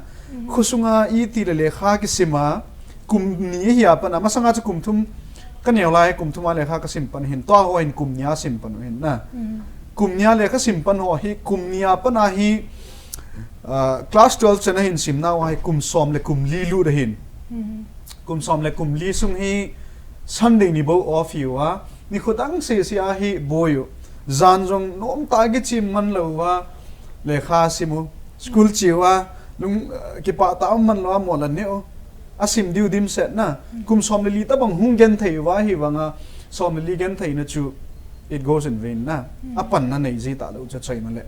คุสุงาอีตีเลขากิสิมากลุ่มนี้เหียปนะมาสังอาจจะกลุ่มทุ่มกันเหนียวไล่กลุ่มทุ่มมาเลขากิสิมปันเห็นตัวหัวเห็นกลุ่มนี้สิมปันเห็นนะกลุ่มนี้เลยก็สิมปันหัวฮีกลุ่มนี้ปนฮีคลาส12จะน่าเห็นสิมน่าว่าให้กลุ่มซ้อมเลยกลุ่มลีลูได้เห็นกลุ่มซ้อมเลยกลุ่มลีซุงฮีซันเดย์นี่บ่ออฟอยู่วะนี่คนตั้งเสียฮีบ่อยู่จานจงน้อมตากิจิมมันเลยว่าเลขาสิมูสกูลจิวะลุงกิปะตามันเลยว่าหมดแล้วเนี่ยอาสิมดิวดิมเสร็จนะกลุ่มซ้อมเลยลีตาบังหุงเกนไทยว่าฮีวังซ้อมเลยลีเกนไทยนะจูit goes in vain นะปันนั่นในจีตาเราจะใช้นั่นแหละ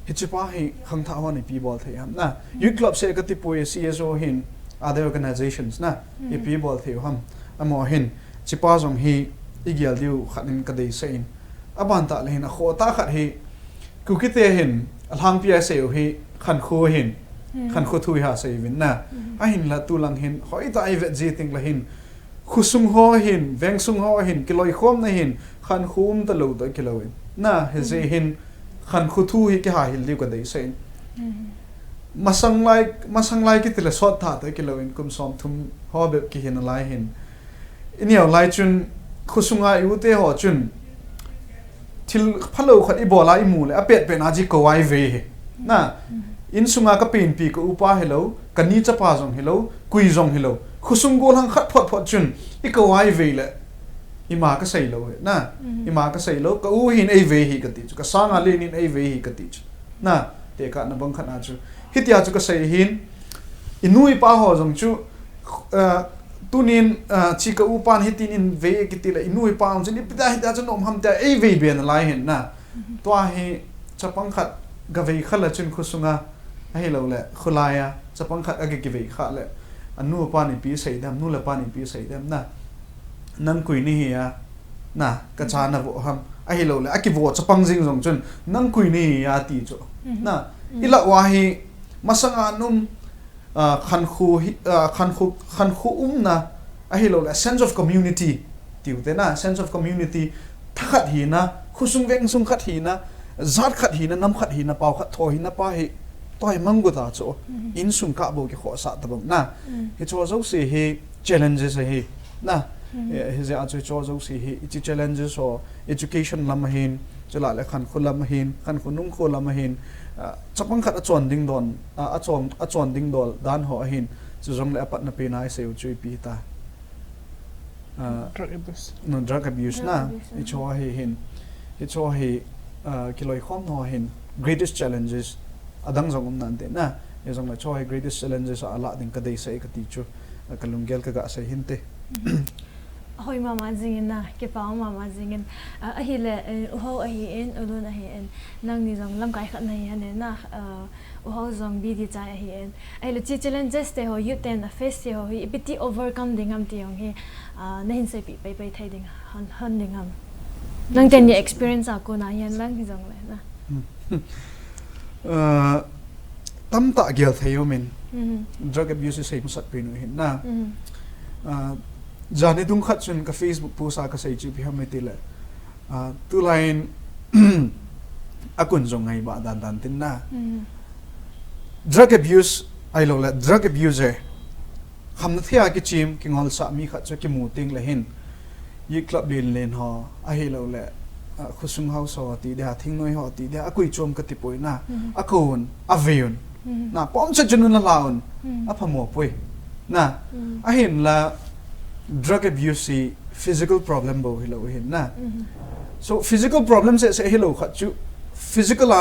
ฮิจิป้าให้ขังท้าวันในปีบอลเทียมนะยุคลับเสกติปุย CSO เห็น other organizations นะอีปีบอลเทียมอ่ะมอเห็นจิป้าจงฮีอีเกียลดิวขัดนินกระเดยเซนอ่ะบันตาเลยนะโคตาขัดฮีกูคิดเห็นทางพีเอสเอฮีขันโคเห็นขันโคทุยหาเซวินนะอ่ะเห็นละตุลังเห็นหอยตาไอเวจีติงละเห็นคุซุงหัวเห็นแวงซุงหัวเห็นกิโลอีกข้อมนะเห็นขันคุ้มตะลุตะกิโลเห็นน่ะเห็นขันคุทูฮิกหาหิลดิวกันได้เซนมาสังไลกิติละสอดถาตะกิโลเห็นกุมซ้อมทุ่มหัวแบบกิเห็นอะไรเห็นอันนี้เอาไลจุนคุซุงอายุเตหอจุนทิลพะโลขัดอีบอลาอีมูเลยอเป็ดเป็นอาจิโกไวเวน่ะอินซุงอากะเป็นปีกอุปาเฮโลกันนี้จะปาจงเฮโลกุยจงเฮโลคุซุงโกลังขัดพอดจุนอีกไวเวเลยอิมาก็ใส่โลนะอิมาก็ใส่โลก็อู้หินไอเวฮีกันติจุก็สร้างอะไรนินไอเวฮีกันติจุนะเด็กกันบังคับอาจูฮิตยาจุก็ใส่หินอินุยป้าหอจงจูตุนินชิกอุปานฮิตินินเวกิติละอินุยป้าจงนี่พิจารณาจนอมทำแต่ไอเวเบียนอะไรเห็นนะตัวเฮจะบังคับกับเวขัดละจุนคุซุงาให้เราแหละคุลายจะบังคับกับเวขัดแหละอันนู้นป้านี่ปีใส่ดำนู้นละป้านี่ปีใส่ดำนะนั่งคุยนี่เฮียนะกระชานะบ่ฮัมไอ้เราเลยไอ้กิโวจะปังจิงจงจนนั่งคุยนี่ยาตีจ้ะนะอีละว่าฮีมาสังอานุ่มขันคูนะไอ้เราเลย sense of community ติวเตนะ sense of community ทักขัดหีนะคุซุงเวงซุงขัดหีนะจัดขัดหีนะน้ำขัดหีนะเป่าขัดทอหีนะป้าฮีต่อยมังกุตาจ้ะอินซุงกะโบกิขอสัตว์บังนะเฮจ้าเจ้าสิเฮ challenges เฮนะเฮจะอาจจะโจทย์สิเฮอิจิ challenges or education ลำมาเห็นจะหลายขันคนลำมาเห็นขันคนนุ่งคนลำมาเห็นจะบังคับอจวนดิ้งดอนอจวนดิ้งดอนด้านหัวเห็นจะจงเลยปัตนาเป็นนายเซลจุยปีตาdrug abuse นะอิชัวเฮเห็นอิชัวเฮกิโลอีกข้อมหัวเห็น greatest challenges อดังจงนั่นเดนะยังจงเลยชัวเฮ greatest challenges อะไรดิ้งก็ได้ใส่ก็ติจูกันลุงเกลก็กะใส่หินเต hoi mama zingin na ke pa mama zingin a hi le ho a hi en ulun a hi en nang ni jong lam kai khat nei ane na ho jong bi di chai a hi en ai le chi challenges te ho you ten a face te ho hi biti overcome dingam ti yong hi na hin se pi pai thai ding han dingam nang ten ni experience a ko na yan lang hi jong le na tam ta gel thayo min drug abuse se musat pe no hin na jani dung khat chun ka Facebook post a ka sei chi pi hamai tile tu line akun jong ngai ba dan tin na drug abuse ai lo la drug abuser ham na thia ki chim ki ngol sa mi khat cha ki mu ting la hin yi club din len ho a hi lo la khusung house ho ti da thing noi ho ti da akui chom ka ti poi na akun avion na pom cha chun na laun a phamo poi na a hin la drug abuse physical problem bo hi lo hin na so physical problem se hi lo khat chu physical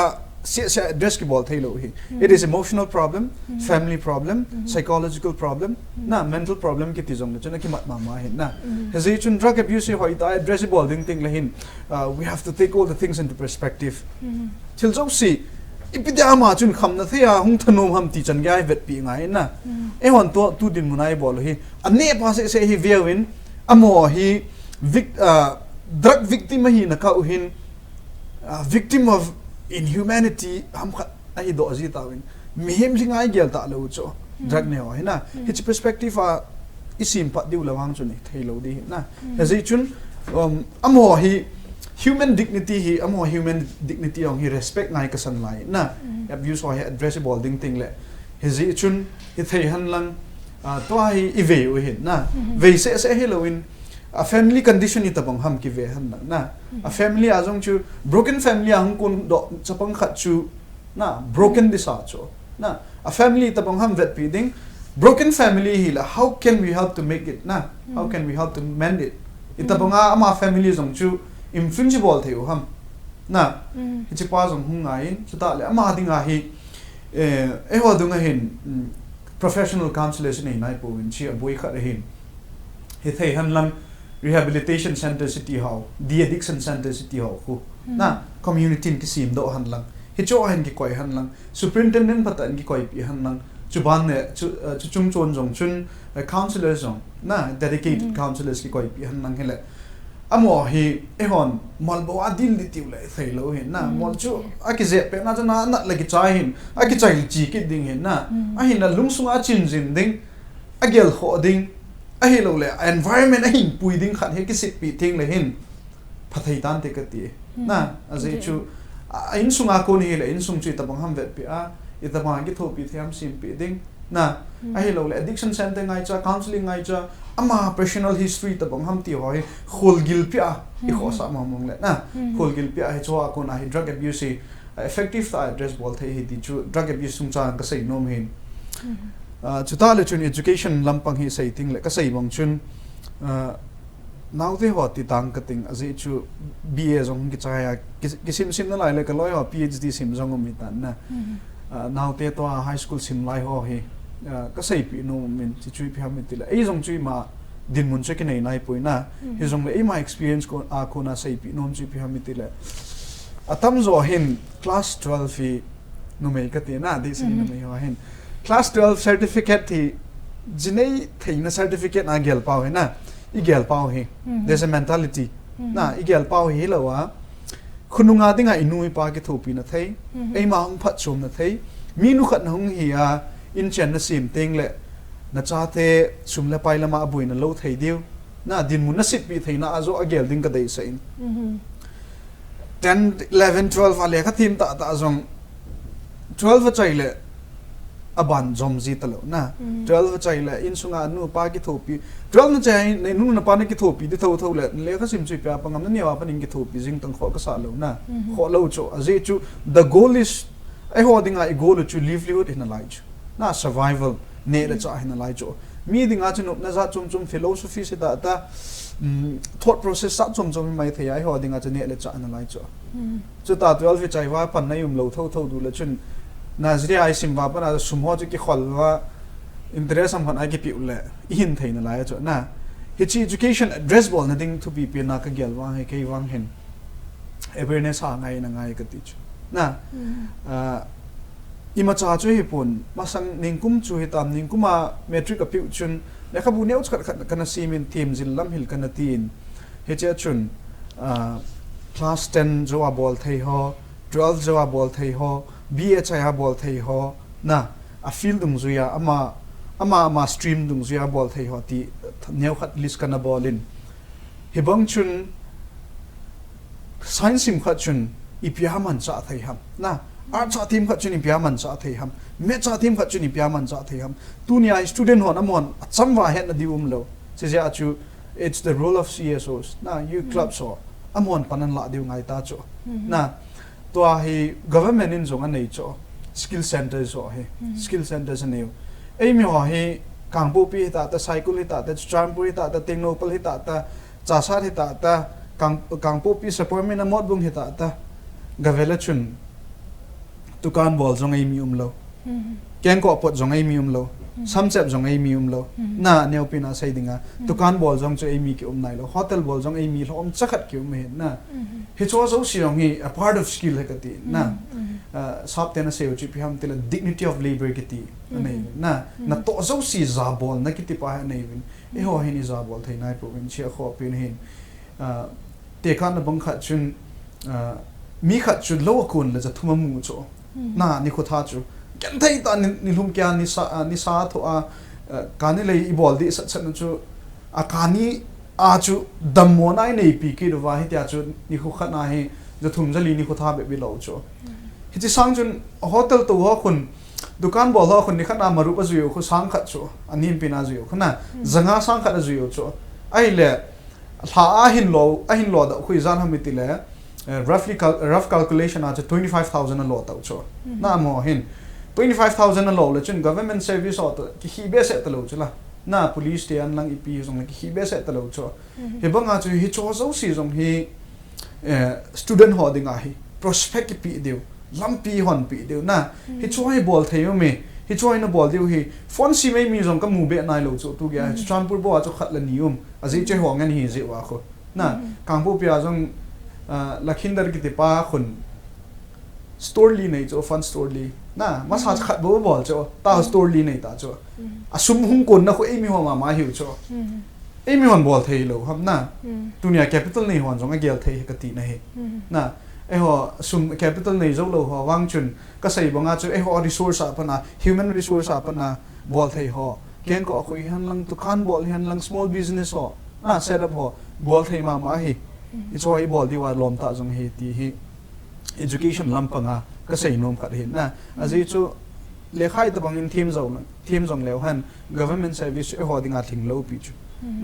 se address ki bol thai lo hi it is emotional problem family problem psychological problem na mental problem ki ti jong na chana ki mat ma hin na hezi chun drug abuse hoi ta addressable ding la hin we have to take all the things into perspective til jong si ipidia ma chun kham na thia hung thanom ham ti chan gai vet pi ngai na e hon to tu din munai bol hi ane pa se hi viewin amo hi drug victim hi na ka uhin victim of inhumanity ham khat ai do ji tawin mihem jingai gel ta lo cho drug ne ho na hich perspective isim pa diu lawang chu ni thailo di na hezi chun amo hi human dignity hi amo human dignity ong hi respect ngai ka san lai na abuse ho hi addressable ding ting le hezi chun hi thei han lang to hi ive u hin na ve se helloin a family condition ita bang ham ki ve han na a family azong chu broken family ang kun do chapang khat chu na broken disa cho na a family ita bang ham vet piding broken family hi la how can we help to make it na how can we help to mend it ita bang ama family zong chu infringible theu ham na hi pa zong hungai chuta le ama dinga hi ho dunga hin professional counselors nei nai po in chi a boy khat hin hi thei han lam rehabilitation center city hall the addiction center city hall khu na community ki sim do han lang hi cho han ki koi han lang superintendent patan ki koi pi han lang chuban ne chu chung chon jong chun counselors jong na dedicated counselors ki koi pi han lang hele amo hi ehon mol bo adil li tiu le thelo hin na mol chu aki je pe na na na lagi chai hin aki chai chi ki ding hin na a hin na lungsunga chin jin ding agel ho ding a hi lo le environment a hin pui ding khat he ki sit pi thing le hin phathai tan te ka ti na a je chu in sunga ko ni le in sung chi ta bang ham vet pi a I ta bang ki tho pi thiam sim pi ding na a hi lo le addiction center ngai cha counseling ngai cha ama personal history ta bang ham ti hoi khol gil pi a I kho sa ma mong le na khol gil pi a he cho ko na hi drug abuse effective ta address bol thai hi ti chu drug abuse sung cha ka sei nom hin chuta le chun education lampang hi sei ting le ka sei bang chun now they hot ti tang ka ting azi chu BA jong ki chaya kisim sim na lai le ka loi ho PhD sim jong mi tan na now te to high school sim lai ho hi ka sei pi no min chi chui pi ham ti le ei jong chui ma din mun che ki nei nai poi na hi jong le ei ma experience ko a ko na sei pi nom chui pi ham ti le atam zo hin class 12 fi no me ka ti na de sin no me ho hin class 12 certificate thi jinei theina certificate na gel pau hai na I gel pau hi there's a mentality na I gel pau hi lawa khununga dinga inui pa ki thopi na thei ei ma hung phat chom na thei mi nu khat hung hi a in chen na sim teng le na cha the sum le pai lama abui na lo thei diu na din mun na sit pi thei na azo a gel ding ka dei sa in 10 11 12 ale kha thim ta ta zong 12 chai le aban zom zi talo na 12 chai la in sunga nu pa ki thopi 12 na chai ne nu na pa na ki thopi di tho tho le le kha sim chui pa pangam na newa pa ning ki thopi jing tang kho ka sa lo na kho lo cho aze chu the goal is ai ho dinga I goal chu livelihood in a life na survival ne le cha in a life cho mi dinga chu na za chum chum philosophy se da ta thought process sa chum chum mai thei ai ho dinga chu ne le cha in a life cho chu ta 12 chai wa pan na yum lo tho tho du le chun Nazri ai simba pa na sumho chu ki khol wa interest am khan ai ki pi ule in theina la cho na hichi education address bol na ding to be pina ka gel wang he kai wang hen awareness ha ngai na ngai ka ti chu na ima cha chu hi pon masang ningkum chu hi tam ningkuma metric a piu chun le khabu neu khat kana simin team zin lam hil kana tin he che chun class 10 jo a bol thei ho 12 jo a bol thei ho BHI ha bol thei ho na a field dung zuya ama stream dung zuya bol thei ho ti neu khat list kana bolin hebang chun science sim khat chun ipya man cha thei ham na art cha team khat chun ipya man cha thei ham me cha team khat chun ipya man cha thei ham tunia student hon amon chamwa het na dium lo se ja chu it's the role of CSOs na you club so amon panan la diu ngai ta cho na to hi government in zong anei cho skill centers so he skill centers aneu ei mi ho hi kangpo pi ta cycle hi ta transport hi ta technopal hi ta chasa hi ta kangpo pi support me na mod bung hi ta gavela chun tukan bol zong ei mi lo ken ko pot zong ei mi lo samchep zong ei mi lo na neu pina sai dinga tukan bol zong chu ei mi ki nai lo hotel bol zong ei mi lo chakhat ki me na he cho so siong hi a part of skill he kati na sap tena se uchi pi ham tela dignity of labor kiti nei na to so si za bol na kiti pa nei vin e ho hin za bol thai nai province a kho pin hin te kan na bang khat chun mi khat chun lo kun la za thuma mu cho na ni kho tha chu ken thai ta ni lum kya ni sa tho a kani lei I bol di sat sat chu a kani a chu dammo nai nei pi ki do wa hi tia chu ni kho khat na hi za thum jali ni kho tha be bi lo cho hi chi sang chun hotel to ho khun dukan bol ho khun ni khana maru pa zuyo khu sang khat cho anim pina zuyo khuna zanga sang khat zuyo cho ai le tha a hin lo da khu zan ham ti le rough calculation a 25000 a lo ta cho na mo hin 25000 a lo le chun government service auto ki hi be se ta lo chula na police te an lang ip zong ki hi be se ta lo cho he banga chu hi cho so si zong hi student holding a hi prospect pi deu lampi hon pi deu na hi choi bol theu me hi choi na bol deu hi phone si mai mi zong ka mu be nai lo chu tu ga transport bo a chu khat la nium azi che ho ngan hi je wa kho na kangpo pya zong lakhindar ki te pa khun store li nei cho fun store li na mas ha khat bo bol cho ta store li nei ta cho asum hung kon na kho emi ho ma hiu cho emi hon bol thei lo ham na dunia capital nei hon jong a gel thei ka ti na he na e ho sum capital nei zo lo ho wang chun ka sei bonga chu e ho resource apa na human resource apa na bol thei ho ken ko khoi han lang tu khan bol han lang small business ho na set up ho bol thei ma hi it's why bol di wa lom ta jong he ti hi education lampanga ka sei nom ka hin na azi chu lekhai ta bangin team zong leo han government service e hodinga thing lo pi chu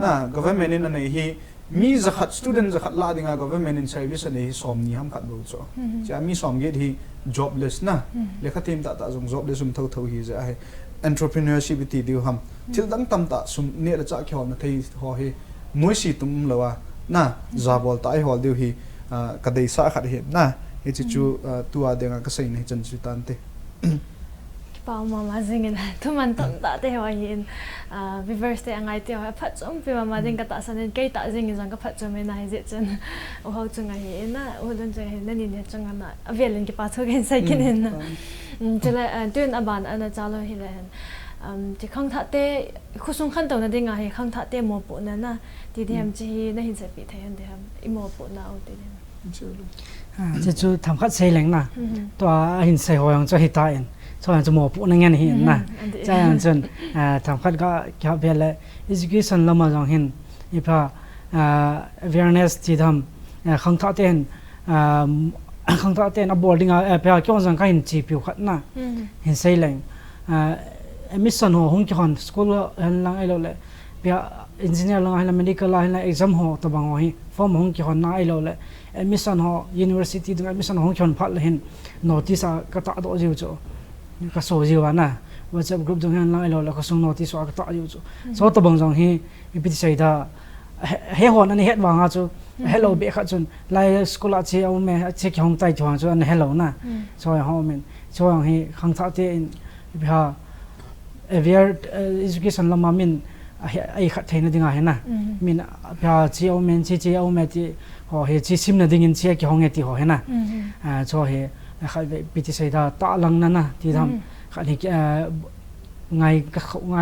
na government in nei hi mi zakhat student zakhat la dinga government in service nei som ni ham khat bo cho cha mi som get hi jobless na lekha team ta jong jobless sum tho hi ja hai entrepreneurship ti diu ham thil dang tam ta sum ne la cha khyaw na thei ho hi moi si tum lawa na zabol ta ai hol diu hi ka dei sa khat hi na he chu tu a denga ka sei nei chan chu tan te pa mama zingin tu man tam ta te ho yin reverse te angai te ho phat chom pi mama ding ka ta sanin ke ta zing jang ka phat chom na hi je chen o ho chung hi na o don che na ni ne chung na avelin ki pa tho gen sai kin na chela tun aban ana chalo hi le ti khang tha te khusung khan to na dinga hi khang tha te mo po na na ti dem chi na hin se pi the de ham I mo po na o tiจะจูทำคัดเซลงนะตัวหินใส่หัวยังจะหิตาเองส่วนจะหมอปุ่นงั้นหินนะใช่ยังจนทำคัดก็เกี่ยวกับ education ละมาจังหินอีพา awareness ที่ทำขังท่าเต้นขังท่าเต้นboarding เพื่อเกี่ยวกับการหินจีบอยู่ขัดนะหินใส่แรงmission หัวห้องเกี่ยวกับ school เห็นลังไอ้เราเลยเพื่อ engineer ลังไอ้เรา medical ลังไอ้เรา exam หัวตัวบางหัวหิน form ห้องเกี่ยวกับน้าไอ้เราเลยmission หัว university ตรง mission ห้องเกี่ยวกับพัดเลยเห็น notice ก็ตัดตัวจิ๋วจ้ะก็โซ่จิ๋วนะ WhatsApp group ตรงนั้นลังไอ้เราแล้วก็ส่ง notice ก็ตัดจิ๋วจ้ะส่วนตัวบางจังหินพิธีใช้ได้เฮหัวนั่นเฮ็ดวางอ่ะจ้ะ hello เบะขัดจนไล่ school อาเชียวแม่เช็คห้องใต้จวนจ้ะ hello นะส่วนห้องมันส่วนหินขังท่าเต้นเพื่อaware education ละมามิน ai khát thấy nó đi ngay na mình bây giờ ông mình chỉ ông mình thì họ hệ chỉ sim nó đi in chỉ cái hàng thì họ na cho hệ khát về bị xây ra tạ lăng na thì thầm khát thì ngày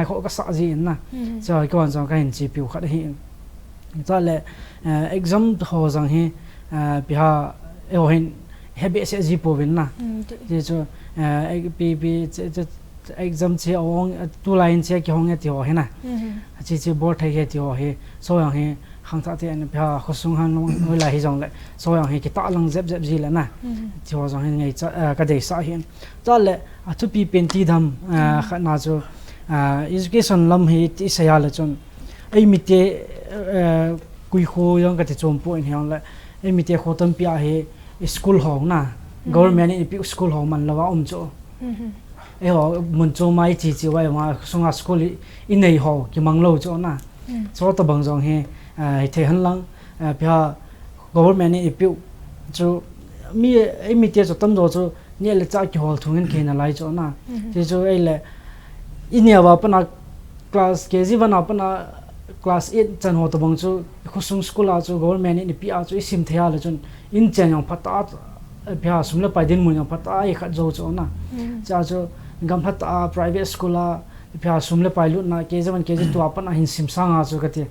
họ có sợ gì na cho cái quan trọng cái hình chỉ biểu khát hiện cho là exam họ rằng he bây giờ họ hiện hệ sẽ gì bổ biến na thì cho bị exam chỉ ông tu lại chỉ cái hàng thì họ he na chỉ board hay thì họ he so yang he hàng thắt thì anh bây giờ họ sung hàng nó lại giống lại so yang he cái tạ lăng dẹp gì là na thì họ rằng he ngày cái đấy sao hiện cho là tu bị bên tí đam khát na cho education lam he tí say là chọn ai mi te quy khô yang cái chọn point hiện là ai mi te khô tâm pia he school hong na government in pi school hong man lawa cho ai họ muốn cho mai chỉ vậy mà sung school in này họ cái mang lâu cho na cho tao bằng rằng he thì hắn lăng bây giờ government in pi cho mi te cho tâm đồ cho nhẹ là cha cái họ thùng cái này lại cho na thì cho ai là in nhà vào bên class KG vào bên class 8 chân họ tao bằng cho khung school à cho government in pi à cho sim thea là cho in chân yang phát ta bây giờ sum là phải đến mùi yang phát ta ai khát dâu cho na cho gam phát ta private school à bây giờ sum là phải luôn na KG tu à bên hin sim sang à cho cái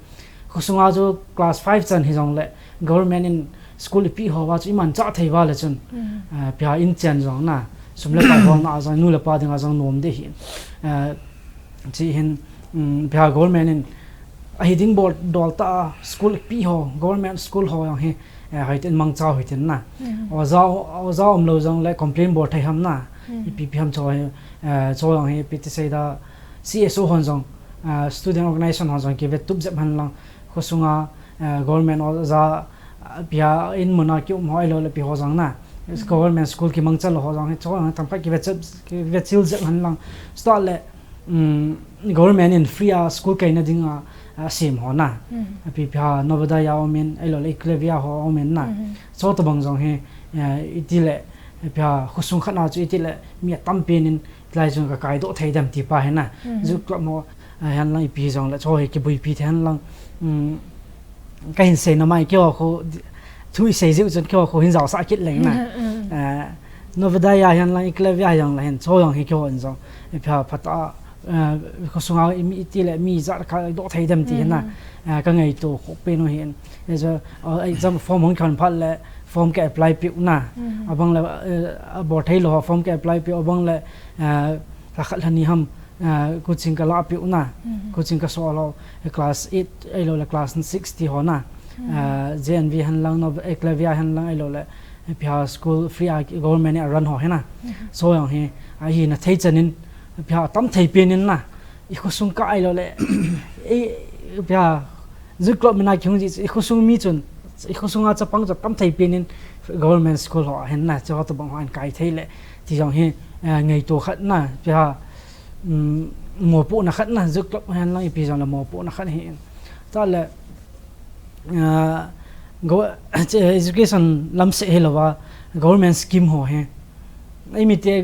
khung à cho class 5 chân hi giống lại government in school pi ho wa chu iman cha thei wa la chun pya in chen jong na sum le pa hong na jang nu le pa ding a jang nom de hin chi hin pya government in a heading board dolta school pi ho government school ho yang he hai ten mang cha hoi ten na oza om lo jang le complaint board thai ham na pi ham cho yang he pi te sei da CSO hon jong student organization hon jong ke ve tup jep han lang khosunga government oza bia in mona ki moi lo le pi ho jang na government school ki mang chal ho jang he chong tam pa ki ve chil jang han lang sta le government in free school kai na dinga sim ho na pi bia novodaya omen ai lo le klevia ho omen na so to bang jang he itile bia khusung khana chu itile mi tam penin lai jong ka kai do thei dam ti pa he na zu klop mo han lang pi jang la cho he ki bui pi han lang cái hình xây nó mai kêu họ thui xây dựng cho kêu họ hình giáo xã kết lệnh này nó về đây hiện là cái level hiện là hiện số yang kêu anh rồi bây giờ phát ta có số nào mi tỷ lệ mi giá cái độ thay đầm thì na cái ngày tổ học bên nó hiện bây giờ exam form không cần phát lệ form cái apply phiếu na abang là board thay lo form cái apply phiếu abang là khát là ni ham coaching ka la piu na coaching ka so lo class 8 ai lo la class 60 ho na JNV han lang no eklavia han lang ai lo la pia school free government run ho he na so yang he a hi na thei chanin pia tam thei penin na I khosung ka ai lo le e pia zuklop mina kyung ji I khosung mi chun I khosung a chapang tam thei penin government school ho hen na cho to bang han kai thei le ti jong he ngai to khat na pia mùa phụ nó khẩn là giúp lắm hay là bây giờ là mùa phụ nó khẩn hiện đó là education làm sẽ hay là và government scheme ho he ai mi te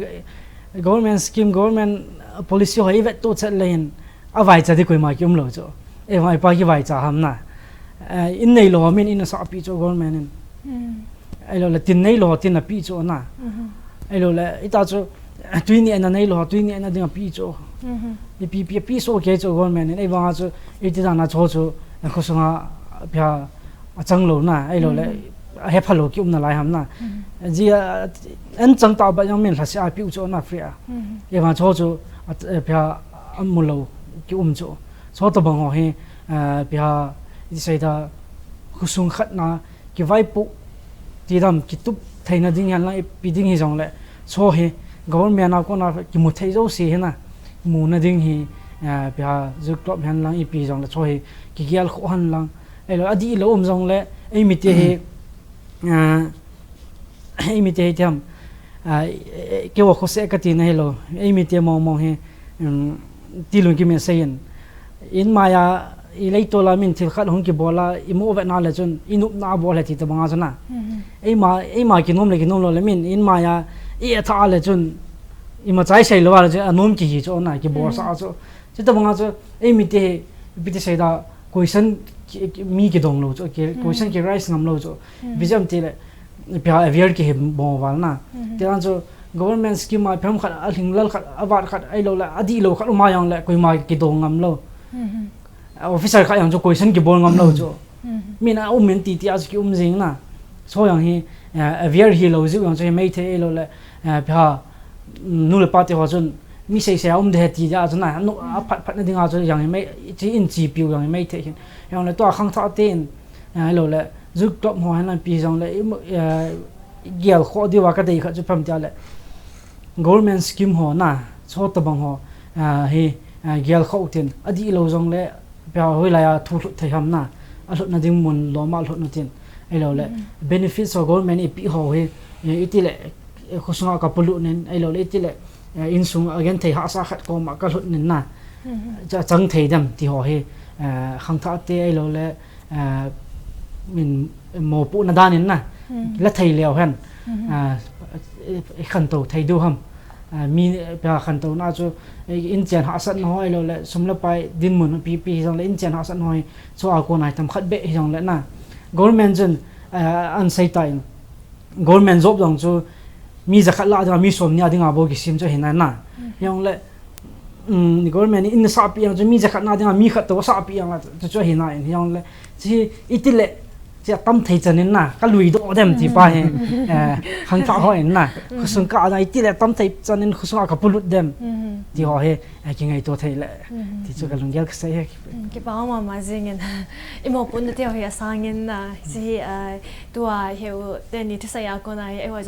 government scheme government policy ho vậy tốt chất lên à vài giờ thì coi mà kiếm lời cho em ai bao nhiêu vài giờ ham na in này lo mình in sao pi cho government ai lo là tin này lo tin là pi cho na ai lo là ít cho tuy nhiên anh này lo tuy nhiên anh đang pi cho pi số cái cho government này vang cho ít ra na cho có số nga bia chẳng lâu na ai lo lại hết phải lo kêu na lại ham na gì anh chẳng tao bao nhiêu mình là sẽ pi cho na free ai vang cho bia anh mua lâu kêu cho tao bằng họ he bia đi xây ra có số khát na cái vai phụ thì làm cái túp thấy na đinh hàng lại pi đinh hi giống lại cho he government nào có nào cái một thế giới gì na mù na ding hi bây giờ club han lang ipi jong la choi ki gial kho han lang ai lo adi lo jong le ai mi te tiam ke wa khose ka ti na hello ai mi te mong he ti lung ki me sayin in maya I lei to la min thil khat hong ki bola I mo ve na le chun inup na bol he ti ta banga chuna ai ma ki nom lo le min in maya I tha le chun ima chai sai lo wa je anom ki hi cho na ki bor sa cho che ta banga cho ai mi te bị say đó question mi cái đồng lâu cho cái question cái rice ngam lâu cho bây giờ thì lại bây giờ aviar cái bò vào na thì anh cho government scheme mà phim khát hình lal khát avat khát ai lâu là adi lâu khát umai yang lại coi mai cái đồng ngam lâu officer khát yang cho question cái bò ngam lâu cho mình à mình tí as cái riêng na so yang hi aviar hi lâu chứ yang cho mấy thế lâu là bây giờ nuôi party họ chọn mi say để tí ra cho na nó phát nó tiếng à cho yang mấy chỉ in chỉ biểu yang mấy thế yang là toa khang thọ tiền lâu là giúp club họ hay là pi yang là giàu khó đi vào cái đấy khát cho phim trả lại government scheme họ na cho tập bằng họ hi giàu khó tiền adi lâu yang là bây giờ hồi lại thu thầy ham na alot na ding mun lo ma alot na tin ai lo le benefits of government ipi ho he iti le khosunga ka pulu nen ai lo le iti le insung again thei ha sa khat ko ma ka lot nen na cha chang thei dam ti ho he khang tha te ai lo le min mo pu na danin na la thei leo han khan to thei du ham mi pa khan to na chu in chen ha san hoi lo le sumla pai din mun pi pi jong le in chen ha san hoi so a ko nai tam khat be jong le na government jen an sai tai government job jong chu mi za khat la da mi som nya dinga bo ki sim cho hin na jong le government in sa pi jong mi za khat na dinga mi khat to sa pi jong la cho hin na jong le chi itile chỉ tâm thấy cho nên na cái lùi độ đem thì phải hàng thọ hỏi na không cả này chỉ là tâm thấy cho nên không có bút đem thì họ hay cái ngày tôi thấy lại thì cho cái lồng ghép cái cái bảo mà riêng em một bữa nữa thì sang nên na thì tôi hiểu tên này thì sai con này em hỏi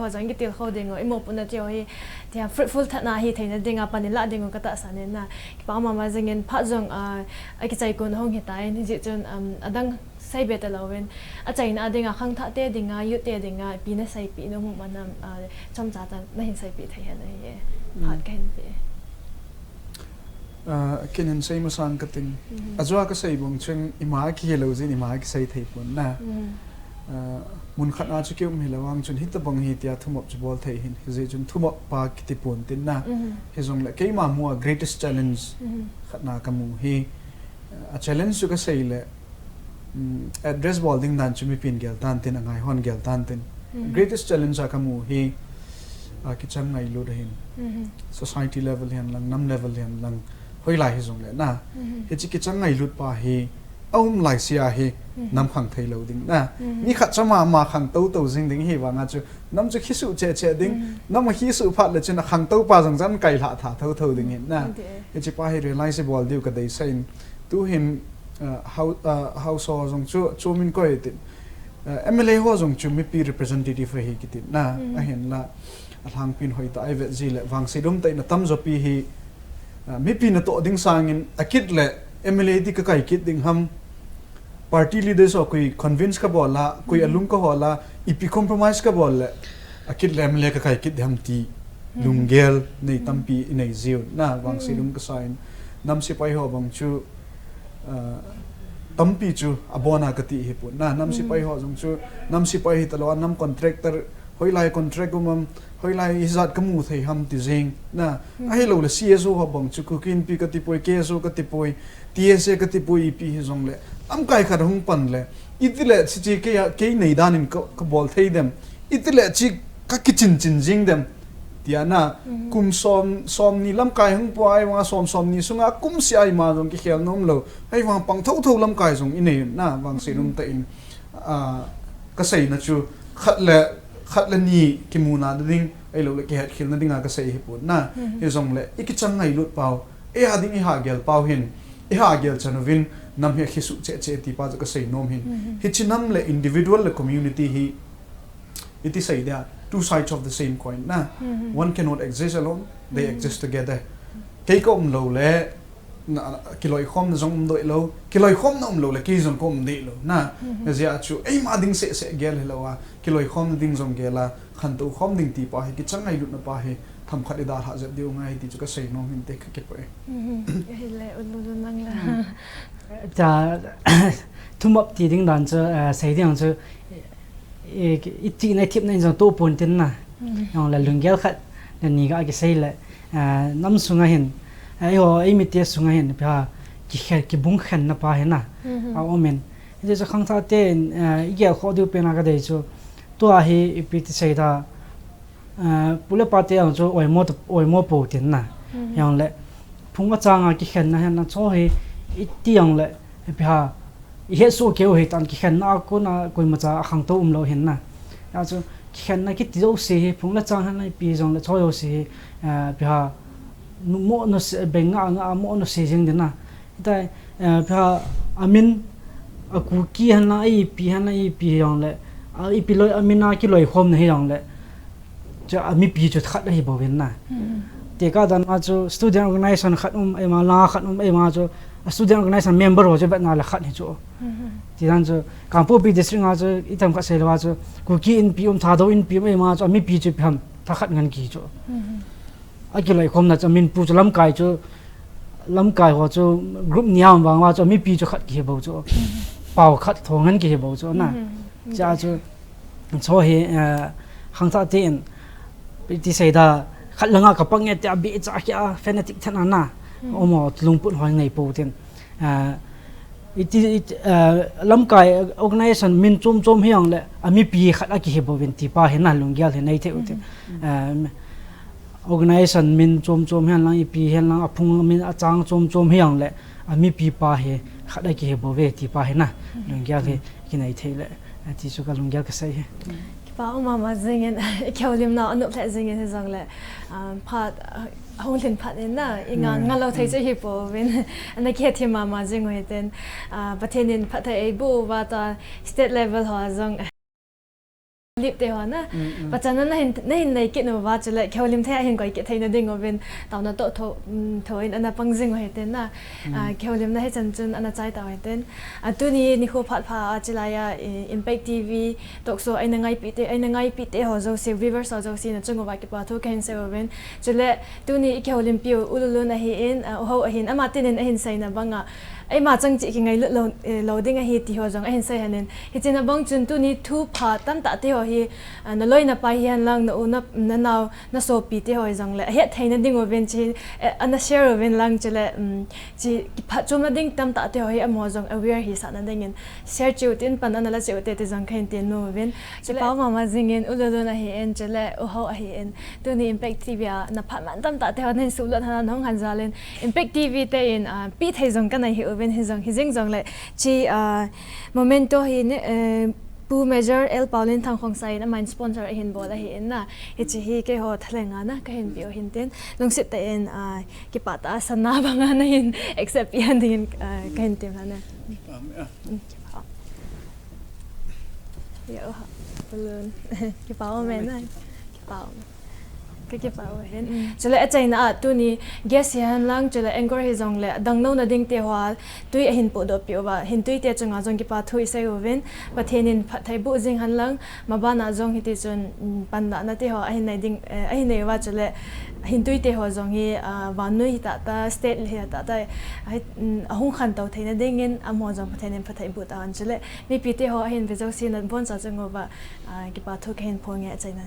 rằng cái tiền khâu đỉnh rồi em một bữa nữa thì fruitful thật na thì thấy nó đỉnh apa nila đỉnh cái ta sang nên na cái bảo mà riêng phát rằng cái trái con không hiện tại thì chỉ cho đang sai beta lawen a chaina dinga khang tha te dinga yu te dinga pi na sai pi no mu manam chom cha ta na hin sai pi thai han ye phat kan pe kinin sai ma sang ka ting azwa ka sai bong chen ima ki hello jin ima ki sai thei pon na mun khat na chu kyum hilawang chun hit bang hi tia thumop chu bol thei hin hi chun thumop pa ki ti pon tin na he jong le ke ma mu greatest challenge khat na ka mu hi a challenge chu ka sai le address balding dan chumi pin gel tan tin angai hon gel tan tin greatest challenge akamu hi ki chang ngai lu dahin society level hian lang nam level hian lang hoi lai hi jong le na he chi ki chang ngai lut pa hi aum lai sia hi nam khang thei lo ding na ni khat chama ma khang to to jing ding hi wanga chu nam chu khisu che ding nam hi su phat le chuna khang to pa jang jan kai la tha tho ding hin na he chi pa hi realizable diu ka dei sain tu hin how so jong chu min ko it MLA ho jong chu mi pi representative hi kitin na a hen la athang pin hoi ta ai vet ji le wang sidum tai na tam zo pi hi mi pi na to ding sangin akit le MLA di ka kai kit ding ham party leaders o koi convince ka bola koi alung ka hola ipi compromise ka bol akit le MLA ka kai kit ham ti lungel nei tampi nei ziu na wang sidum ka sign nam si pai ho bang chu tampi chu abona kati hi pu na nam si pai ho jong chu nam si pai hi talo nam contractor hoi lai contract gum hoi lai izat kamu thei ham ti jing na ai lo le CSO ho bang chu ku kin pi kati poi KSO kati poi TSA kati poi pi hi jong le am kai khar hung pan le itile chi ke nei danin ko bol thei dem itile chi ka kitchen chin jing dem tiana kum som ni lam kai hung po ai wa som ni sunga kum si ai ma jong ki khel nom lo ai wa pang tho lam kai jong ine na wang sinum ta in ka sei na chu khat le ni kimuna ding ai lo le ki het khil na dinga ka sei hi pu na he jong le ikichang ngai lut pau e ha ding ha gel pau hin e ha gel chanovin nam he khisu che ti pa ka sei nom hin hi chinam le individual le community hi iti sei da two sides of the same coin na one cannot exist alone, they exist together cái com lo le kiloi khom na jong doi lo kiloi khom na lo le ki jong kom de lo na zia chu ei ma ding se gel helwa kiloi khom ding jong gela khan tu khom ding ti pa hi ki changai lu na pa hi tham khat da ha ja deu ngai ti chu ka sei no hin te ka ke pa le ulu nang la cha thumop ti ding dan chu sei ding chu iti na tip na jong to pon tin na yong la lungel khat ni ga ke sei le nam sunga hin ai ho ai mi te sunga hin pa ki bung khen na pa he na a omen je cha khang tha te ge kho du pe na ka dei chu to a hi ipiti sei da pula pa te ang chu oimo po tin na yang le phung a changa ki khen na han na cho he ti ang le pe ha he so ke he tan ki khen na ko na koi ma cha khang to lo hen na ya chu ki khen na ki ti do se phung la chang han na pi jong le cho yo se pe ha mo no se be nga mo no se jing de na dai pe ha amin aku ki han na I pi yong le I pi loi amina ki loi khom na he yong le cha ami pi chu khat hi bo wen na te ka dan ma chu student organization khat e ma la khat e ma chu student organization member ho che ba na la khat ni chu ti dan chu kampo pi district nga chu itam ka se la chu ku ki in pi tha do in pi e ma chu ami pi chu pham tha khat ngan ki chu a ki loi khom na chu min pu chu lam kai ho chu group niam wang wa chu ami pi chu khat ki bo chu pau khat thongan ki bo chu na cha chu cho he hang ta ten ti sei da khat langa ka pang ya ta bi cha kya fanatic thana na omo tlungput hoi nei po ten iti lamkai organization min chom hiang le ami pi khat a ki he bo wen ti pa he na lungyal he nei the uten organization min chom hian lang I pi hian lang aphung min a chang chom hiang le ami pi pa he khat a ki he bo ve ti pa he na lungyal he ki nei the le ti su ka lungyal ka sai he pa mama zingen kyolim na anup the zingen he zang le phat honglen phat na nga lo thai che hi po wen ana ke thi mama zing we ten pathenin phat thai bu wa ta state level ha zang lip te ho na pachana na hin nei ke no wa chale kyolim the hin koi ke thai na ding oven taw na to thoin ana pangjing we ten na kyolim na he chan chun ana chai ta we ten atuni ni kho phat pha chilaya impact tv tokso aina ngai pi te ho zo se reverse ho zo si na chungo wa ke pa tho ken se oven chule tuni kyolim pi ululu na hi in ho hin ama tinin hin sai na banga ai ma chang chi ki ngai loading a hi ti ho jong a hin sai hanin hi china bang chun tu ni thu pha tam ta te ho hi na loi na pa hian lang na una na naw na so pi te ho jong le he thaina ding oven chi ana share oven lang chele chi pha chum na ding tam ta te ho hi amo jong aware hi sa na dingin share chu tin pan na la chu te jong khain te no oven chele pa ma ma jingin ulolo na hi en chele o ho a hi en tu ni impact tv na pha man tam ta te ho nen su lo na nong han zalen impact tv te in pi thai jong kan hi when his zong le chi momento hi ne pu major el paulin thang khong sai na main sponsor hin bola hi na hi chi hi ke ho thlenga na ka hin bio hin ten lungsit te en ki pata sana banga na hin except yan din ka hin tim na yo balloon ki pao me na ki pao cái bảo hen cho lại chạy na tu ni guess yan lang cho lại anchor hi zong le dang no na ding te hwa tui hin po do pio ba hin tui te changa zong ki pa thui sai oven pa thenin thai bu jing han lang ma ba na zong hi ti chun pan da na te ho hin nai ding hin nei wa cho lại hin tui te ho zong hi van noi ta state hi ta ahung khan tau theina ding in amo zong pa thenin pa thai bu ta an cho lại mi pi te ho hin ve zong sin an bon sa chang over ki pa thu khen phong ya chai na